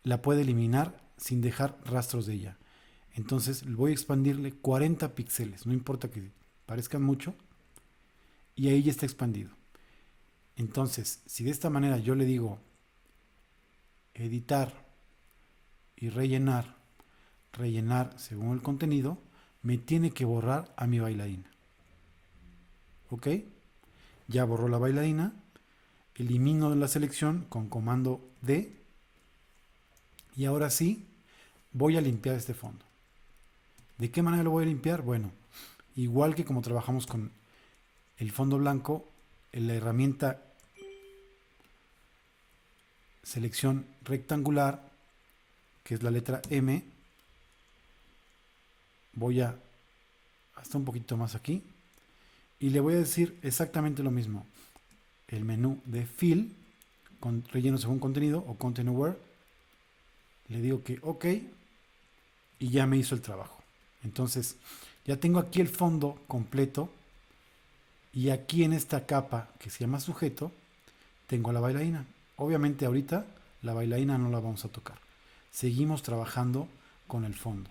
la pueda eliminar sin dejar rastros de ella. Entonces voy a expandirle 40 píxeles, no importa que parezcan mucho, y ahí ya está expandido. Entonces, si de esta manera yo le digo editar y rellenar según el contenido, me tiene que borrar a mi bailarina. ¿Ok? Ya borró la bailarina. Elimino la selección con comando D. Y ahora sí, voy a limpiar este fondo. ¿De qué manera lo voy a limpiar? Bueno, igual que como trabajamos con el fondo blanco, en la herramienta selección rectangular, que es la letra M, voy a hasta un poquito más aquí y le voy a decir exactamente lo mismo. El menú de Fill, con relleno según contenido o Content Aware, le digo que OK y ya me hizo el trabajo. Entonces, ya tengo aquí el fondo completo y aquí en esta capa que se llama sujeto, tengo la bailarina. Obviamente ahorita la bailarina no la vamos a tocar. Seguimos trabajando con el fondo.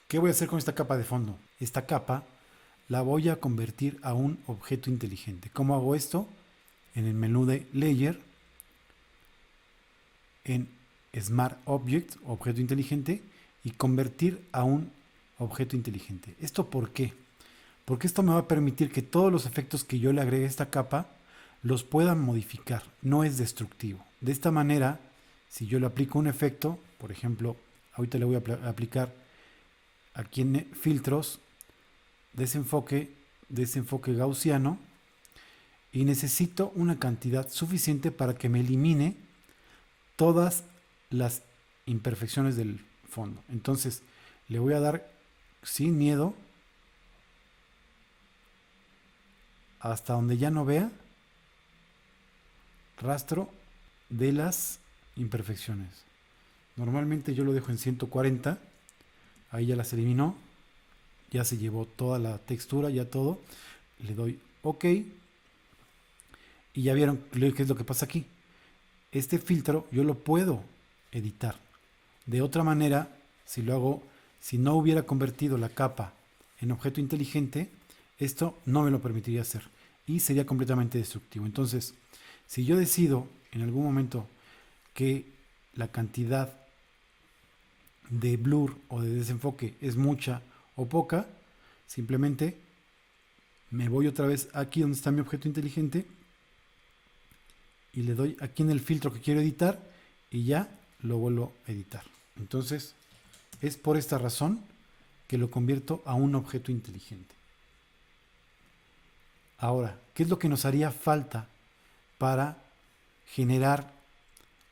¿Qué voy a hacer con esta capa de fondo? Esta capa la voy a convertir a un objeto inteligente. ¿Cómo hago esto? En el menú de Layer, en Smart Object, objeto inteligente, y convertir a un objeto inteligente. ¿Esto por qué? Porque esto me va a permitir que todos los efectos que yo le agregue a esta capa los pueda modificar. No es destructivo. De esta manera, si yo le aplico un efecto, por ejemplo, ahorita le voy a aplicar aquí en filtros, desenfoque gaussiano, y necesito una cantidad suficiente para que me elimine todas las imperfecciones del fondo. Entonces le voy a dar sin miedo hasta donde ya no vea rastro de las imperfecciones. Normalmente yo lo dejo en 140, ahí ya las eliminó, ya se llevó toda la textura, ya todo. Le doy OK y ya vieron qué es lo que pasa aquí. Este filtro yo lo puedo editar. De otra manera, si lo hago, si no hubiera convertido la capa en objeto inteligente, esto no me lo permitiría hacer y sería completamente destructivo. Entonces, si yo decido en algún momento que la cantidad de blur o de desenfoque es mucha o poca, simplemente me voy otra vez aquí donde está mi objeto inteligente y le doy aquí en el filtro que quiero editar y ya lo vuelvo a editar. Entonces, es por esta razón que lo convierto a un objeto inteligente. Ahora, ¿qué es lo que nos haría falta para generar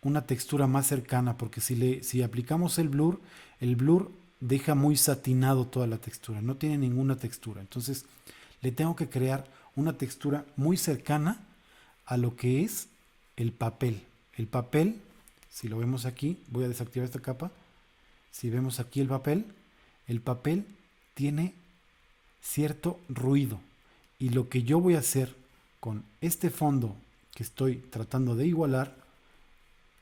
una textura más cercana? Porque si aplicamos el blur deja muy satinado toda la textura, no tiene ninguna textura. Entonces, le tengo que crear una textura muy cercana a lo que es el papel. El papel, si lo vemos aquí, voy a desactivar esta capa. Si vemos aquí el papel tiene cierto ruido. Y lo que yo voy a hacer con este fondo que estoy tratando de igualar,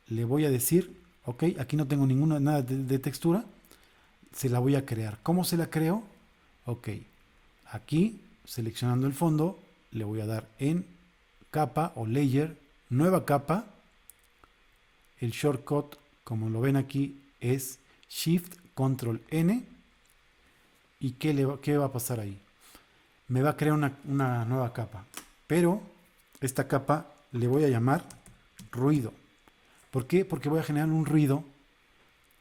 le voy a decir, ok, aquí no tengo nada de textura, se la voy a crear. ¿Cómo se la creo? Ok, aquí seleccionando el fondo, le voy a dar en capa o layer, nueva capa. El shortcut, como lo ven aquí, es Shift Control N. ¿Y qué va a pasar ahí? Me va a crear una nueva capa, pero esta capa le voy a llamar ruido. ¿Por qué? Porque voy a generar un ruido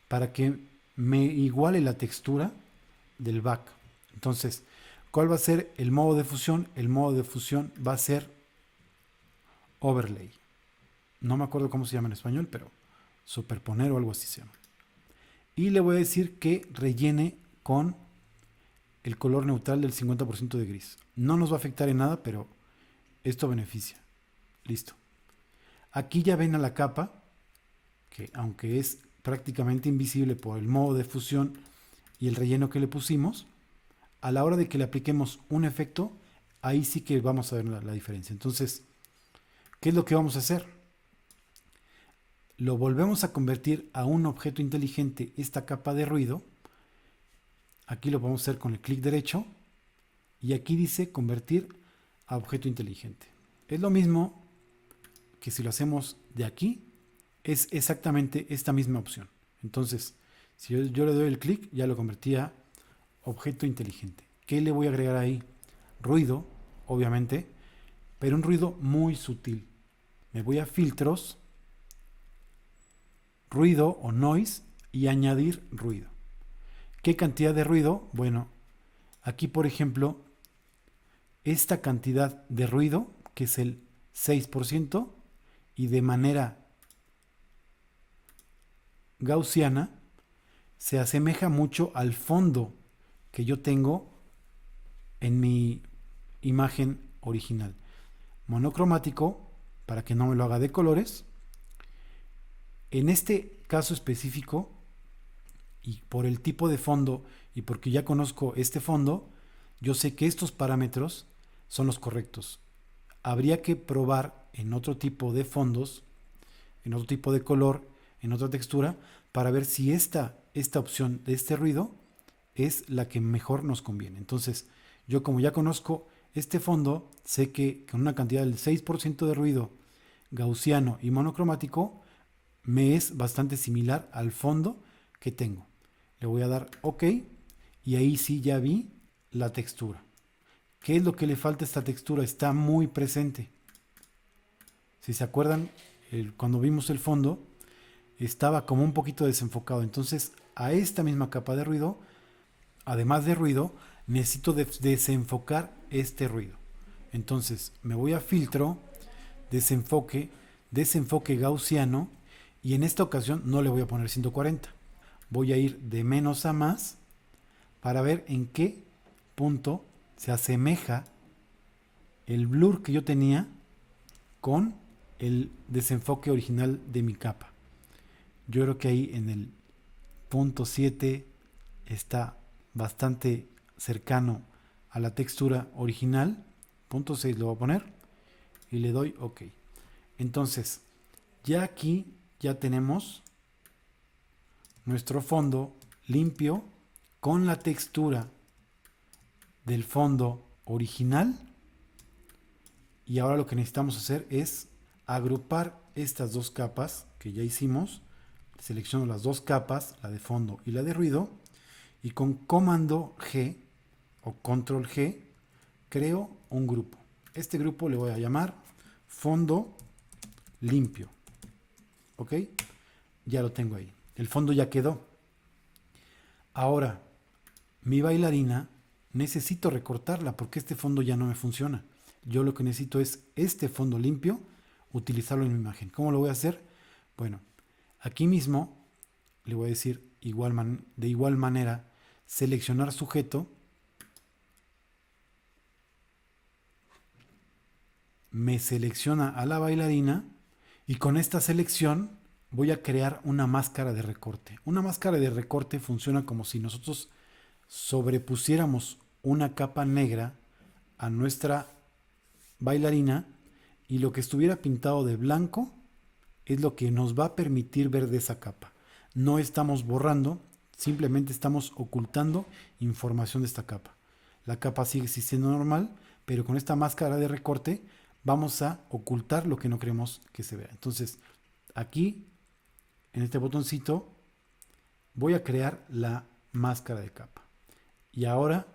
para que me iguale la textura del back. Entonces, ¿cuál va a ser el modo de fusión? El modo de fusión va a ser overlay. No me acuerdo cómo se llama en español, pero superponer o algo así se llama. Y le voy a decir que rellene con el color neutral del 50% de gris. No nos va a afectar en nada, pero esto beneficia. Listo. Aquí ya ven a la capa, que aunque es prácticamente invisible por el modo de fusión y el relleno que le pusimos, a la hora de que le apliquemos un efecto, ahí sí que vamos a ver la diferencia. Entonces, ¿qué es lo que vamos a hacer? Lo volvemos a convertir a un objeto inteligente, esta capa de ruido. Aquí lo vamos a hacer con el clic derecho y aquí dice convertir a objeto inteligente. Es lo mismo que si lo hacemos de aquí, es exactamente esta misma opción. Entonces, si yo le doy el clic, ya lo convertí a objeto inteligente. ¿Qué le voy a agregar ahí? Ruido, obviamente, pero un ruido muy sutil. Me voy a filtros, ruido o noise y añadir ruido. ¿Qué cantidad de ruido? Bueno, aquí por ejemplo, esta cantidad de ruido, que es el 6%, y de manera gaussiana, se asemeja mucho al fondo que yo tengo en mi imagen original. Monocromático, para que no me lo haga de colores. En este caso específico, y por el tipo de fondo, y porque ya conozco este fondo, yo sé que estos parámetros son los correctos. Habría que probar en otro tipo de fondos, en otro tipo de color, en otra textura, para ver si esta opción de este ruido es la que mejor nos conviene. Entonces, yo como ya conozco este fondo, sé que con una cantidad del 6% de ruido gaussiano y monocromático, me es bastante similar al fondo que tengo. Le voy a dar OK y ahí sí ya vi la textura. ¿Qué es lo que le falta a esta textura? Está muy presente. Si se acuerdan, cuando vimos el fondo, estaba como un poquito desenfocado. Entonces, a esta misma capa de ruido, además de ruido, necesito desenfocar este ruido. Entonces, me voy a filtro, desenfoque gaussiano, y en esta ocasión no le voy a poner 140. Voy a ir de menos a más para ver en qué punto se asemeja el blur que yo tenía con el desenfoque original de mi capa. Yo creo que ahí en el punto 7 está bastante cercano a la textura original. Punto 6 lo voy a poner y le doy OK. Entonces, ya aquí ya tenemos nuestro fondo limpio con la textura del fondo original. Y ahora lo que necesitamos hacer es agrupar estas dos capas que ya hicimos. Selecciono las dos capas, la de fondo y la de ruido, y con comando G o control G creo un grupo. Este grupo le voy a llamar fondo limpio. ¿Ok? Ya lo tengo ahí. El fondo ya quedó. Ahora, mi bailarina necesito recortarla porque este fondo ya no me funciona. Yo lo que necesito es este fondo limpio, utilizarlo en mi imagen. ¿Cómo lo voy a hacer? Bueno, aquí mismo le voy a decir de igual manera, seleccionar sujeto. Me selecciona a la bailarina y con esta selección voy a crear una máscara de recorte. Una máscara de recorte funciona como si nosotros sobrepusiéramos una capa negra a nuestra bailarina y lo que estuviera pintado de blanco es lo que nos va a permitir ver de esa capa. No estamos borrando, simplemente estamos ocultando información de esta capa. La capa sigue existiendo normal, pero con esta máscara de recorte vamos a ocultar lo que no queremos que se vea. Entonces, aquí, en este botoncito, voy a crear la máscara de capa. Y ahora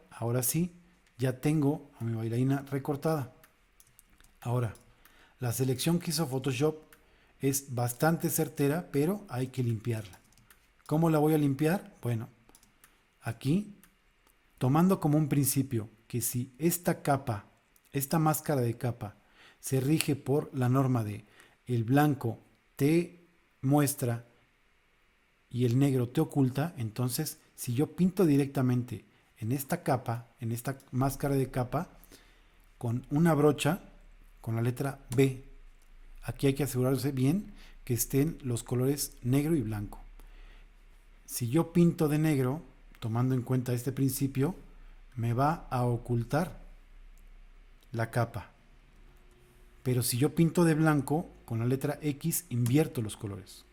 sí, ya tengo a mi bailarina recortada. Ahora, la selección que hizo Photoshop es bastante certera, pero hay que limpiarla. ¿Cómo la voy a limpiar? Bueno, aquí, tomando como un principio que si esta capa, esta máscara de capa, se rige por la norma de el blanco te muestra y el negro te oculta, entonces si yo pinto directamente en esta capa, en esta máscara de capa, con una brocha, con la letra B, aquí hay que asegurarse bien que estén los colores negro y blanco. Si yo pinto de negro, tomando en cuenta este principio, me va a ocultar la capa. Pero si yo pinto de blanco, con la letra X invierto los colores.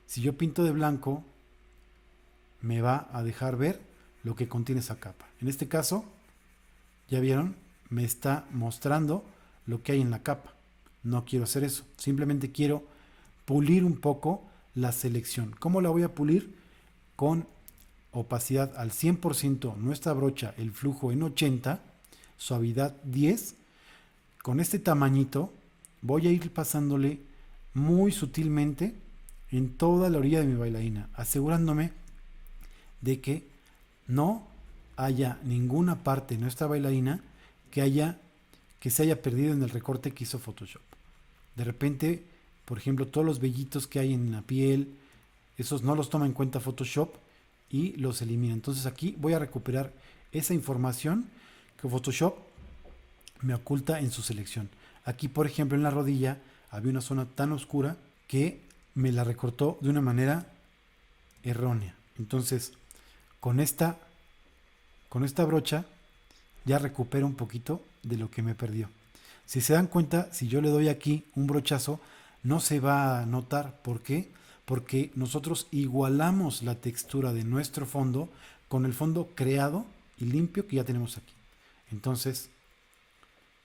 Si yo pinto de blanco, me va a dejar ver lo que contiene esa capa. En este caso, ya vieron, me está mostrando lo que hay en la capa. No quiero hacer eso. Simplemente quiero pulir un poco la selección. ¿Cómo la voy a pulir? Con opacidad al 100%, nuestra brocha, el flujo en 80, suavidad 10. Con este tamañito voy a ir pasándole muy sutilmente en toda la orilla de mi bailarina, asegurándome de que no haya ninguna parte de nuestra bailarina que se haya perdido en el recorte que hizo Photoshop. De repente, por ejemplo, todos los vellitos que hay en la piel, esos no los toma en cuenta Photoshop y los elimina. Entonces aquí voy a recuperar esa información que Photoshop me oculta en su selección. Aquí, por ejemplo, en la rodilla había una zona tan oscura que me la recortó de una manera errónea. Entonces, con esta brocha ya recupero un poquito de lo que me perdió. Si se dan cuenta, si yo le doy aquí un brochazo, no se va a notar. ¿Por qué? Porque nosotros igualamos la textura de nuestro fondo con el fondo creado y limpio que ya tenemos aquí. Entonces,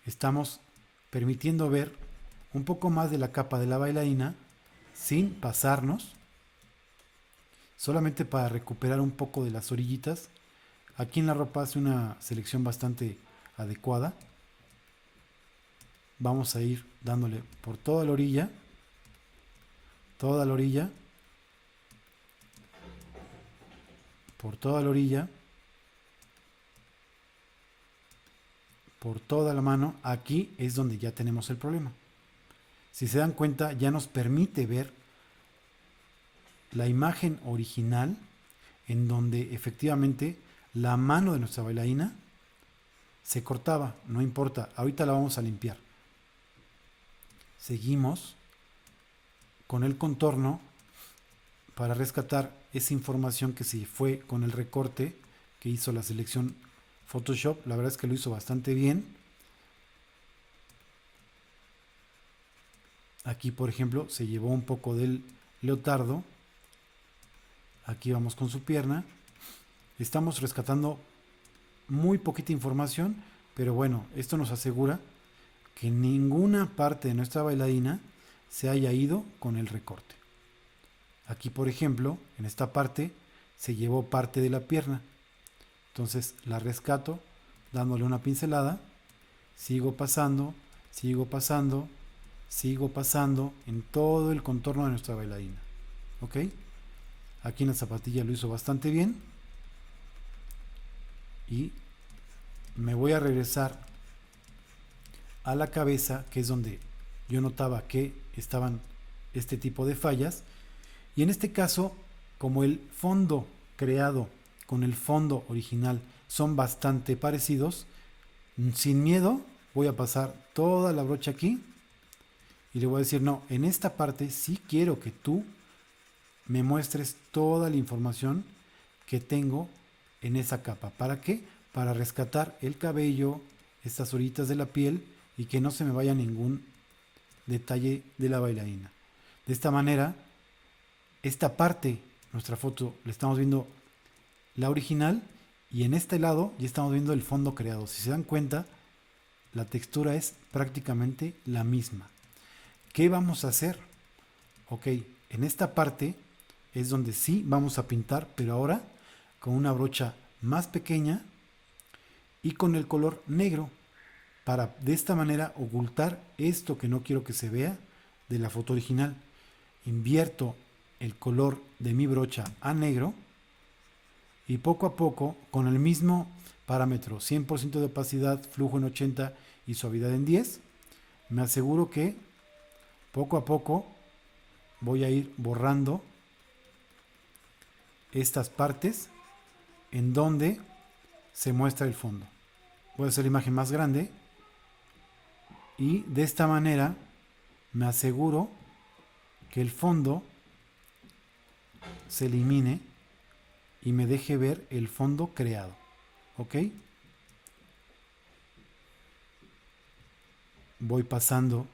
estamos permitiendo ver un poco más de la capa de la bailarina sin pasarnos, solamente para recuperar un poco de las orillitas. Aquí en la ropa hace una selección bastante adecuada. Vamos a ir dándole por toda la orilla, por toda la orilla, por toda la mano. Aquí es donde ya tenemos el problema. Si se dan cuenta, ya nos permite ver la imagen original en donde efectivamente la mano de nuestra bailarina se cortaba. No importa, ahorita la vamos a limpiar. Seguimos con el contorno para rescatar esa información que se fue con el recorte que hizo la selección Photoshop. La verdad es que lo hizo bastante bien. Aquí, por ejemplo, se llevó un poco del leotardo. Aquí vamos con su pierna. Estamos rescatando muy poquita información, pero bueno, esto nos asegura que ninguna parte de nuestra bailarina se haya ido con el recorte. Aquí, por ejemplo, en esta parte se llevó parte de la pierna. Entonces la rescato dándole una pincelada. Sigo pasando, sigo pasando, sigo pasando en todo el contorno de nuestra bailarina. ¿Ok? Aquí en la zapatilla lo hizo bastante bien. Y me voy a regresar a la cabeza, que es donde yo notaba que estaban este tipo de fallas. Y en este caso, como el fondo creado con el fondo original son bastante parecidos, sin miedo voy a pasar toda la brocha aquí y le voy a decir, no, en esta parte sí quiero que tú me muestres toda la información que tengo en esa capa. ¿Para qué? Para rescatar el cabello, estas oritas de la piel y que no se me vaya ningún detalle de la bailarina. De esta manera, esta parte, nuestra foto, le estamos viendo la original y en este lado ya estamos viendo el fondo creado. Si se dan cuenta, la textura es prácticamente la misma. ¿Qué vamos a hacer? Ok, en esta parte es donde sí vamos a pintar, pero ahora con una brocha más pequeña y con el color negro, para de esta manera ocultar esto que no quiero que se vea de la foto original. Invierto el color de mi brocha a negro y poco a poco, con el mismo parámetro, 100% de opacidad, flujo en 80 y suavidad en 10, me aseguro que poco a poco voy a ir borrando estas partes en donde se muestra el fondo. Voy a hacer la imagen más grande y de esta manera me aseguro que el fondo se elimine y me deje ver el fondo creado. ¿Ok? Voy pasando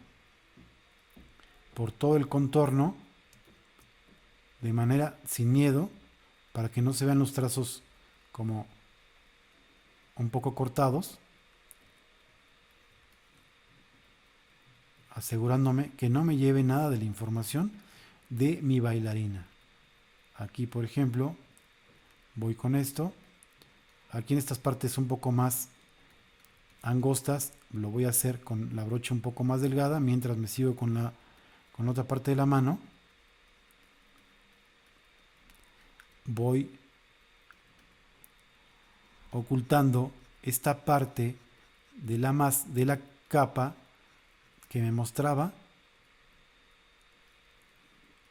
por todo el contorno de manera sin miedo para que no se vean los trazos como un poco cortados, asegurándome que no me lleve nada de la información de mi bailarina. Aquí, por ejemplo, voy con esto. Aquí en estas partes un poco más angostas lo voy a hacer con la brocha un poco más delgada mientras me sigo con la otra parte de la mano. Voy ocultando esta parte de la capa que me mostraba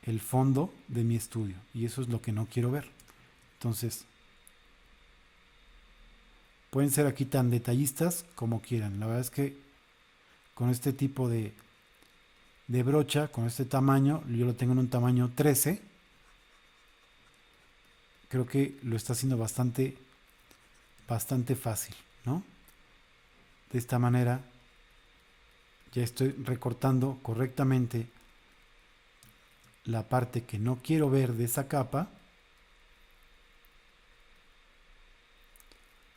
el fondo de mi estudio, y eso es lo que no quiero ver. Entonces pueden ser aquí tan detallistas como quieran. La verdad es que con este tipo de brocha, con este tamaño, yo lo tengo en un tamaño 13, creo que lo está haciendo bastante fácil, ¿no? De esta manera ya estoy recortando correctamente la parte que no quiero ver de esa capa.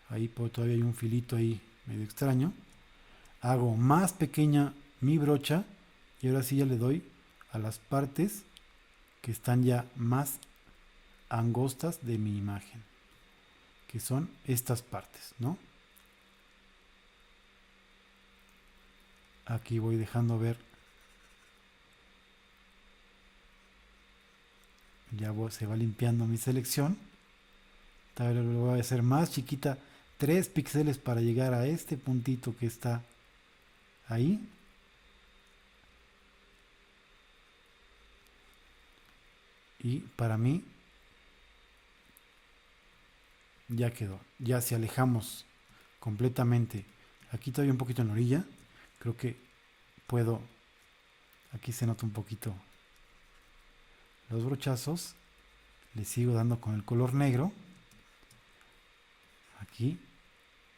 Ahí todavía hay un filito ahí medio extraño. Hago más pequeña mi brocha y ahora sí ya le doy a las partes que están ya más angostas de mi imagen, que son estas partes, ¿no? Aquí voy dejando ver, ya se va limpiando mi selección. Tal vez lo voy a hacer más chiquita, 3 píxeles para llegar a este puntito que está ahí. Y para mí ya quedó. Ya si alejamos completamente, aquí todavía un poquito en la orilla, creo que puedo, aquí se nota un poquito los brochazos, le sigo dando con el color negro, aquí,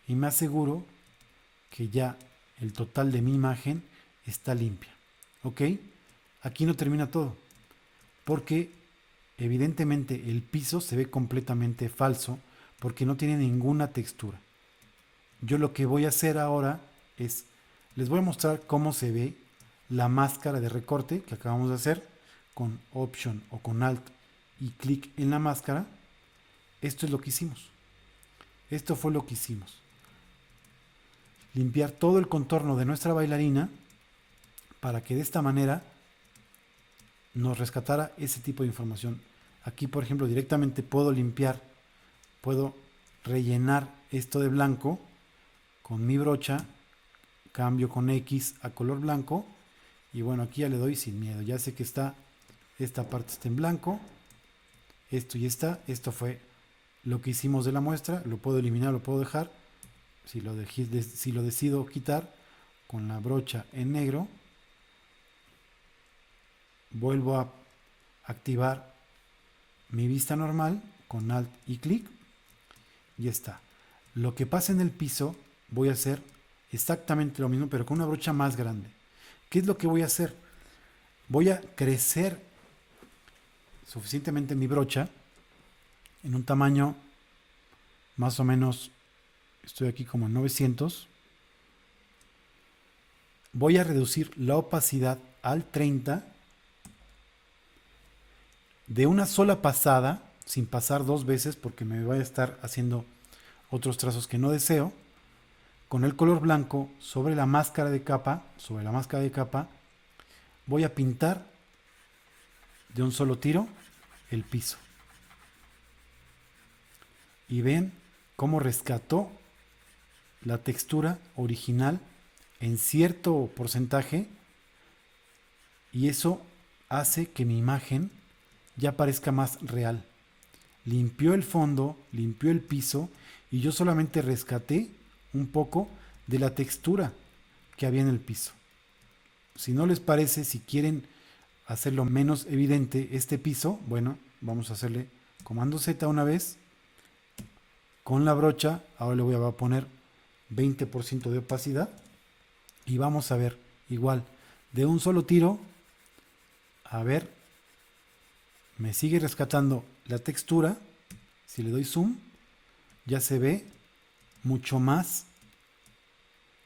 y me aseguro que ya el total de mi imagen está limpia. ¿Ok? Aquí no termina todo, porque evidentemente el piso se ve completamente falso, porque no tiene ninguna textura. Yo lo que voy a hacer ahora es, les voy a mostrar cómo se ve la máscara de recorte que acabamos de hacer con Option o con Alt y clic en la máscara. Esto es lo que hicimos. Esto fue lo que hicimos. Limpiar todo el contorno de nuestra bailarina para que de esta manera nos rescatara ese tipo de información. Aquí, por ejemplo, directamente puedo limpiar, puedo rellenar esto de blanco con mi brocha, cambio con X a color blanco y bueno, aquí ya le doy sin miedo. Ya sé que esta parte está en blanco, esto ya está, esto fue lo que hicimos de la muestra, lo puedo eliminar, lo puedo dejar. Si lo decido quitar con la brocha en negro, vuelvo a activar mi vista normal con Alt y clic. Ya está. Lo que pasa en el piso voy a hacer exactamente lo mismo, pero con una brocha más grande. ¿Qué es lo que voy a hacer? Voy a crecer suficientemente mi brocha en un tamaño más o menos, estoy aquí como en 900. Voy a reducir la opacidad al 30 de una sola pasada, sin pasar dos veces porque me voy a estar haciendo otros trazos que no deseo. Con el color blanco sobre la máscara de capa, voy a pintar de un solo tiro el piso. Y ven cómo rescató la textura original en cierto porcentaje, y eso hace que mi imagen ya parezca más real. Limpió el fondo, limpió el piso y yo solamente rescaté un poco de la textura que había en el piso. Si no les parece, si quieren hacerlo menos evidente este piso, bueno, vamos a hacerle comando Z una vez con la brocha. Ahora le voy a poner 20% de opacidad y vamos a ver igual de un solo tiro. A ver, me sigue rescatando la textura. Si le doy zoom, ya se ve mucho más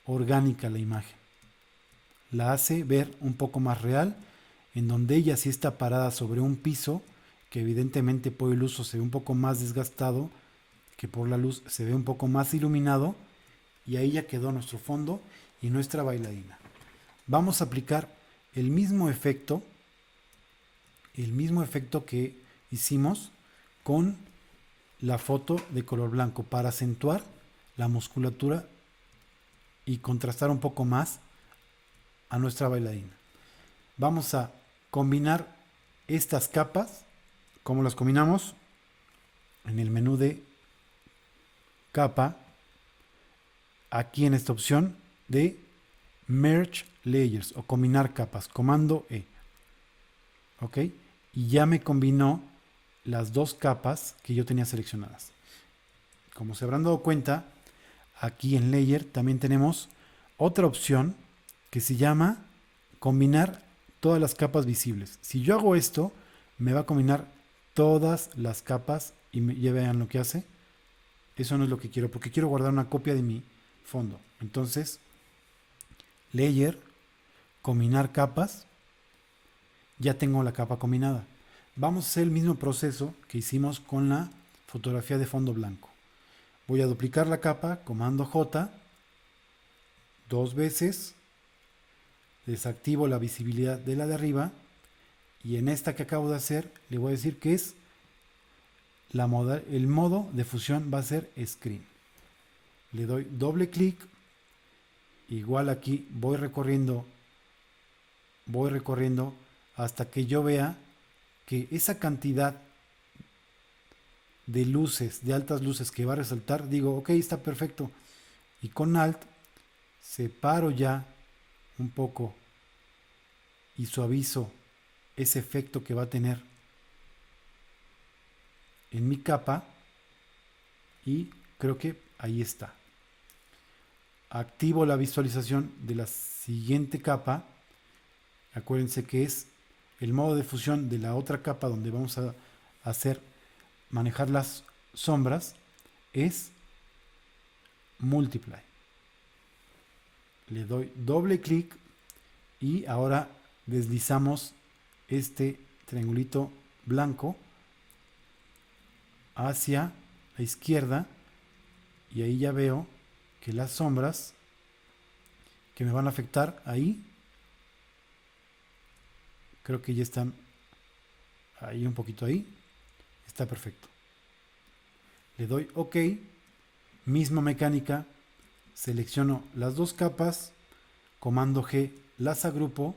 orgánica la imagen. La hace ver un poco más real, en donde ella sí está parada sobre un piso que evidentemente por el uso se ve un poco más desgastado, que por la luz se ve un poco más iluminado, y ahí ya quedó nuestro fondo y nuestra bailarina. Vamos a aplicar el mismo efecto que hicimos con la foto de color blanco para acentuar la musculatura y contrastar un poco más a nuestra bailarina. Vamos a combinar estas capas. ¿Cómo las combinamos? En el menú de capa, aquí en esta opción de Merge Layers o combinar capas, comando E. ¿Ok? Y ya me combinó las dos capas que yo tenía seleccionadas. Como se habrán dado cuenta, aquí en Layer también tenemos otra opción que se llama combinar todas las capas visibles. Si yo hago esto, me va a combinar todas las capas y ya vean lo que hace. Eso no es lo que quiero, porque quiero guardar una copia de mi fondo. Entonces, Layer, combinar capas, ya tengo la capa combinada. Vamos a hacer el mismo proceso que hicimos con la fotografía de fondo blanco. Voy a duplicar la capa, comando J, dos veces, desactivo la visibilidad de la de arriba, y en esta que acabo de hacer le voy a decir que es el modo de fusión va a ser Screen. Le doy doble clic, igual aquí voy recorriendo hasta que yo vea que esa cantidad de luces, de altas luces que va a resaltar, digo, ok, está perfecto. Y con Alt separo ya un poco y suavizo ese efecto que va a tener en mi capa y creo que ahí está. Activo la visualización de la siguiente capa. Acuérdense que es el modo de fusión de la otra capa donde vamos a manejar las sombras, es Multiply. Le doy doble clic y ahora deslizamos este triangulito blanco hacia la izquierda y ahí ya veo que las sombras que me van a afectar ahí, creo que ya están ahí, un poquito ahí, está perfecto. Le doy OK, misma mecánica, selecciono las dos capas, comando G, las agrupo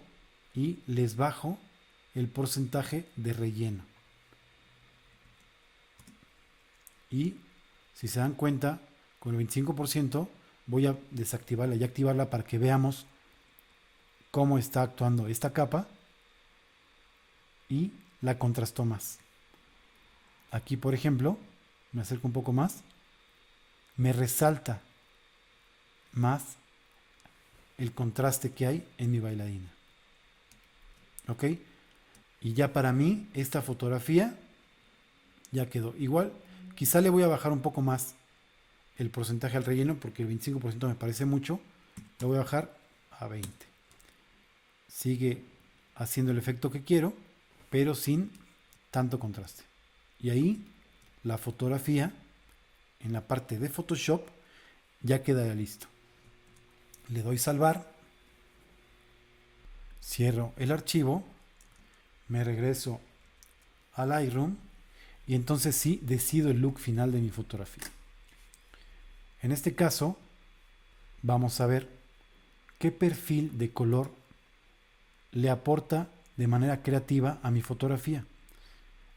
y les bajo el porcentaje de relleno. Y si se dan cuenta, con el 25% voy a desactivarla y activarla para que veamos cómo está actuando esta capa y la contrastó más. Aquí, por ejemplo, me acerco un poco más, me resalta más el contraste que hay en mi bailarina. ¿Ok? Y ya para mí esta fotografía ya quedó. Igual, quizá le voy a bajar un poco más el porcentaje al relleno porque el 25% me parece mucho. Le voy a bajar a 20. Sigue haciendo el efecto que quiero, pero sin tanto contraste. Y ahí la fotografía en la parte de Photoshop ya queda listo. Le doy salvar, cierro el archivo, me regreso al Lightroom y entonces sí decido el look final de mi fotografía. En este caso vamos a ver qué perfil de color le aporta de manera creativa a mi fotografía.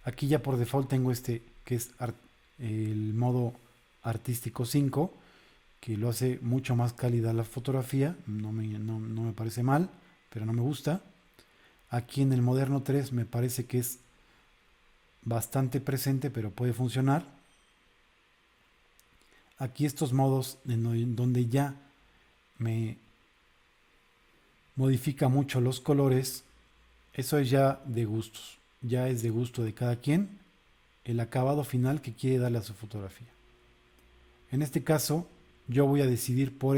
Aquí ya por default tengo este que es el modo artístico 5, que lo hace mucho más cálida la fotografía. No me parece mal, pero no me gusta. Aquí en el moderno 3 me parece que es bastante presente, pero puede funcionar. Aquí estos modos en donde ya me modifica mucho los colores, eso es ya de gustos, ya es de gusto de cada quien el acabado final que quiere darle a su fotografía. En este caso yo voy a decidir por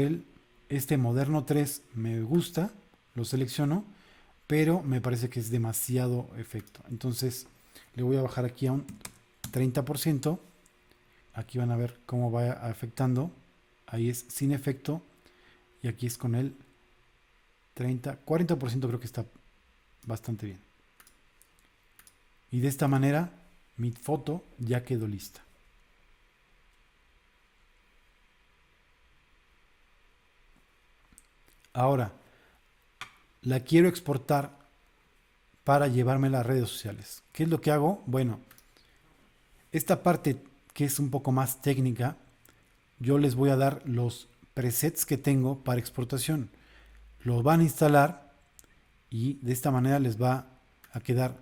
este moderno 3, me gusta, lo selecciono, pero me parece que es demasiado efecto, entonces le voy a bajar aquí a un 30%. Aquí van a ver cómo va afectando, ahí es sin efecto y aquí es con el 40%, creo que está bastante bien. Y de esta manera mi foto ya quedó lista. Ahora la quiero exportar para llevármela a las redes sociales. ¿Qué es lo que hago? Bueno, esta parte que es un poco más técnica, yo les voy a dar los presets que tengo para exportación. Los van a instalar y de esta manera les va a quedar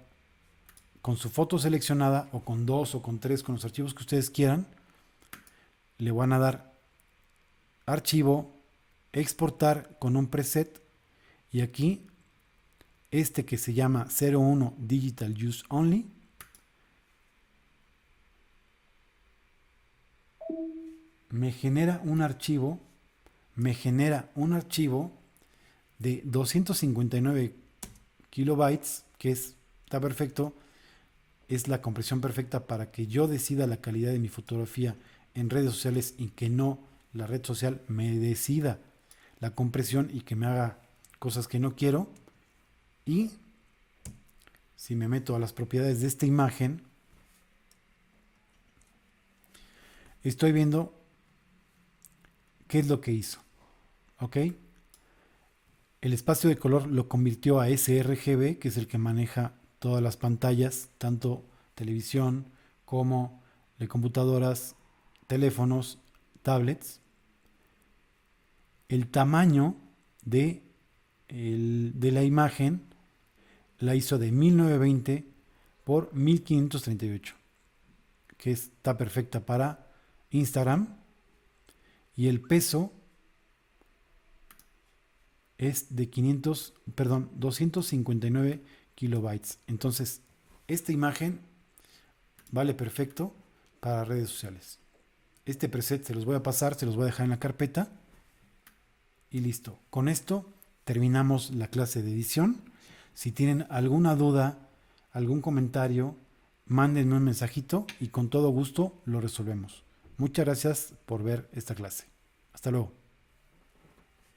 con su foto seleccionada o con 2 o con 3, con los archivos que ustedes quieran. Le van a dar archivo, exportar con un preset y aquí este que se llama 01 Digital Use Only. Me genera un archivo de 259 kilobytes, que está perfecto, es la compresión perfecta para que yo decida la calidad de mi fotografía en redes sociales y que no la red social me decida la compresión y que me haga cosas que no quiero. Y si me meto a las propiedades de esta imagen, estoy viendo qué es lo que hizo. ¿Ok? El espacio de color lo convirtió a sRGB, que es el que maneja todas las pantallas, tanto televisión como de computadoras, teléfonos, tablets. El tamaño de la imagen la hizo de 1920 por 1538. que está perfecta para Instagram. Y el peso es de 259 kilobytes. Entonces, esta imagen vale perfecto para redes sociales. Este preset se los voy a pasar, se los voy a dejar en la carpeta y listo. Con esto terminamos la clase de edición. Si tienen alguna duda, algún comentario, mándenme un mensajito y con todo gusto lo resolvemos. Muchas gracias por ver esta clase. Hasta luego.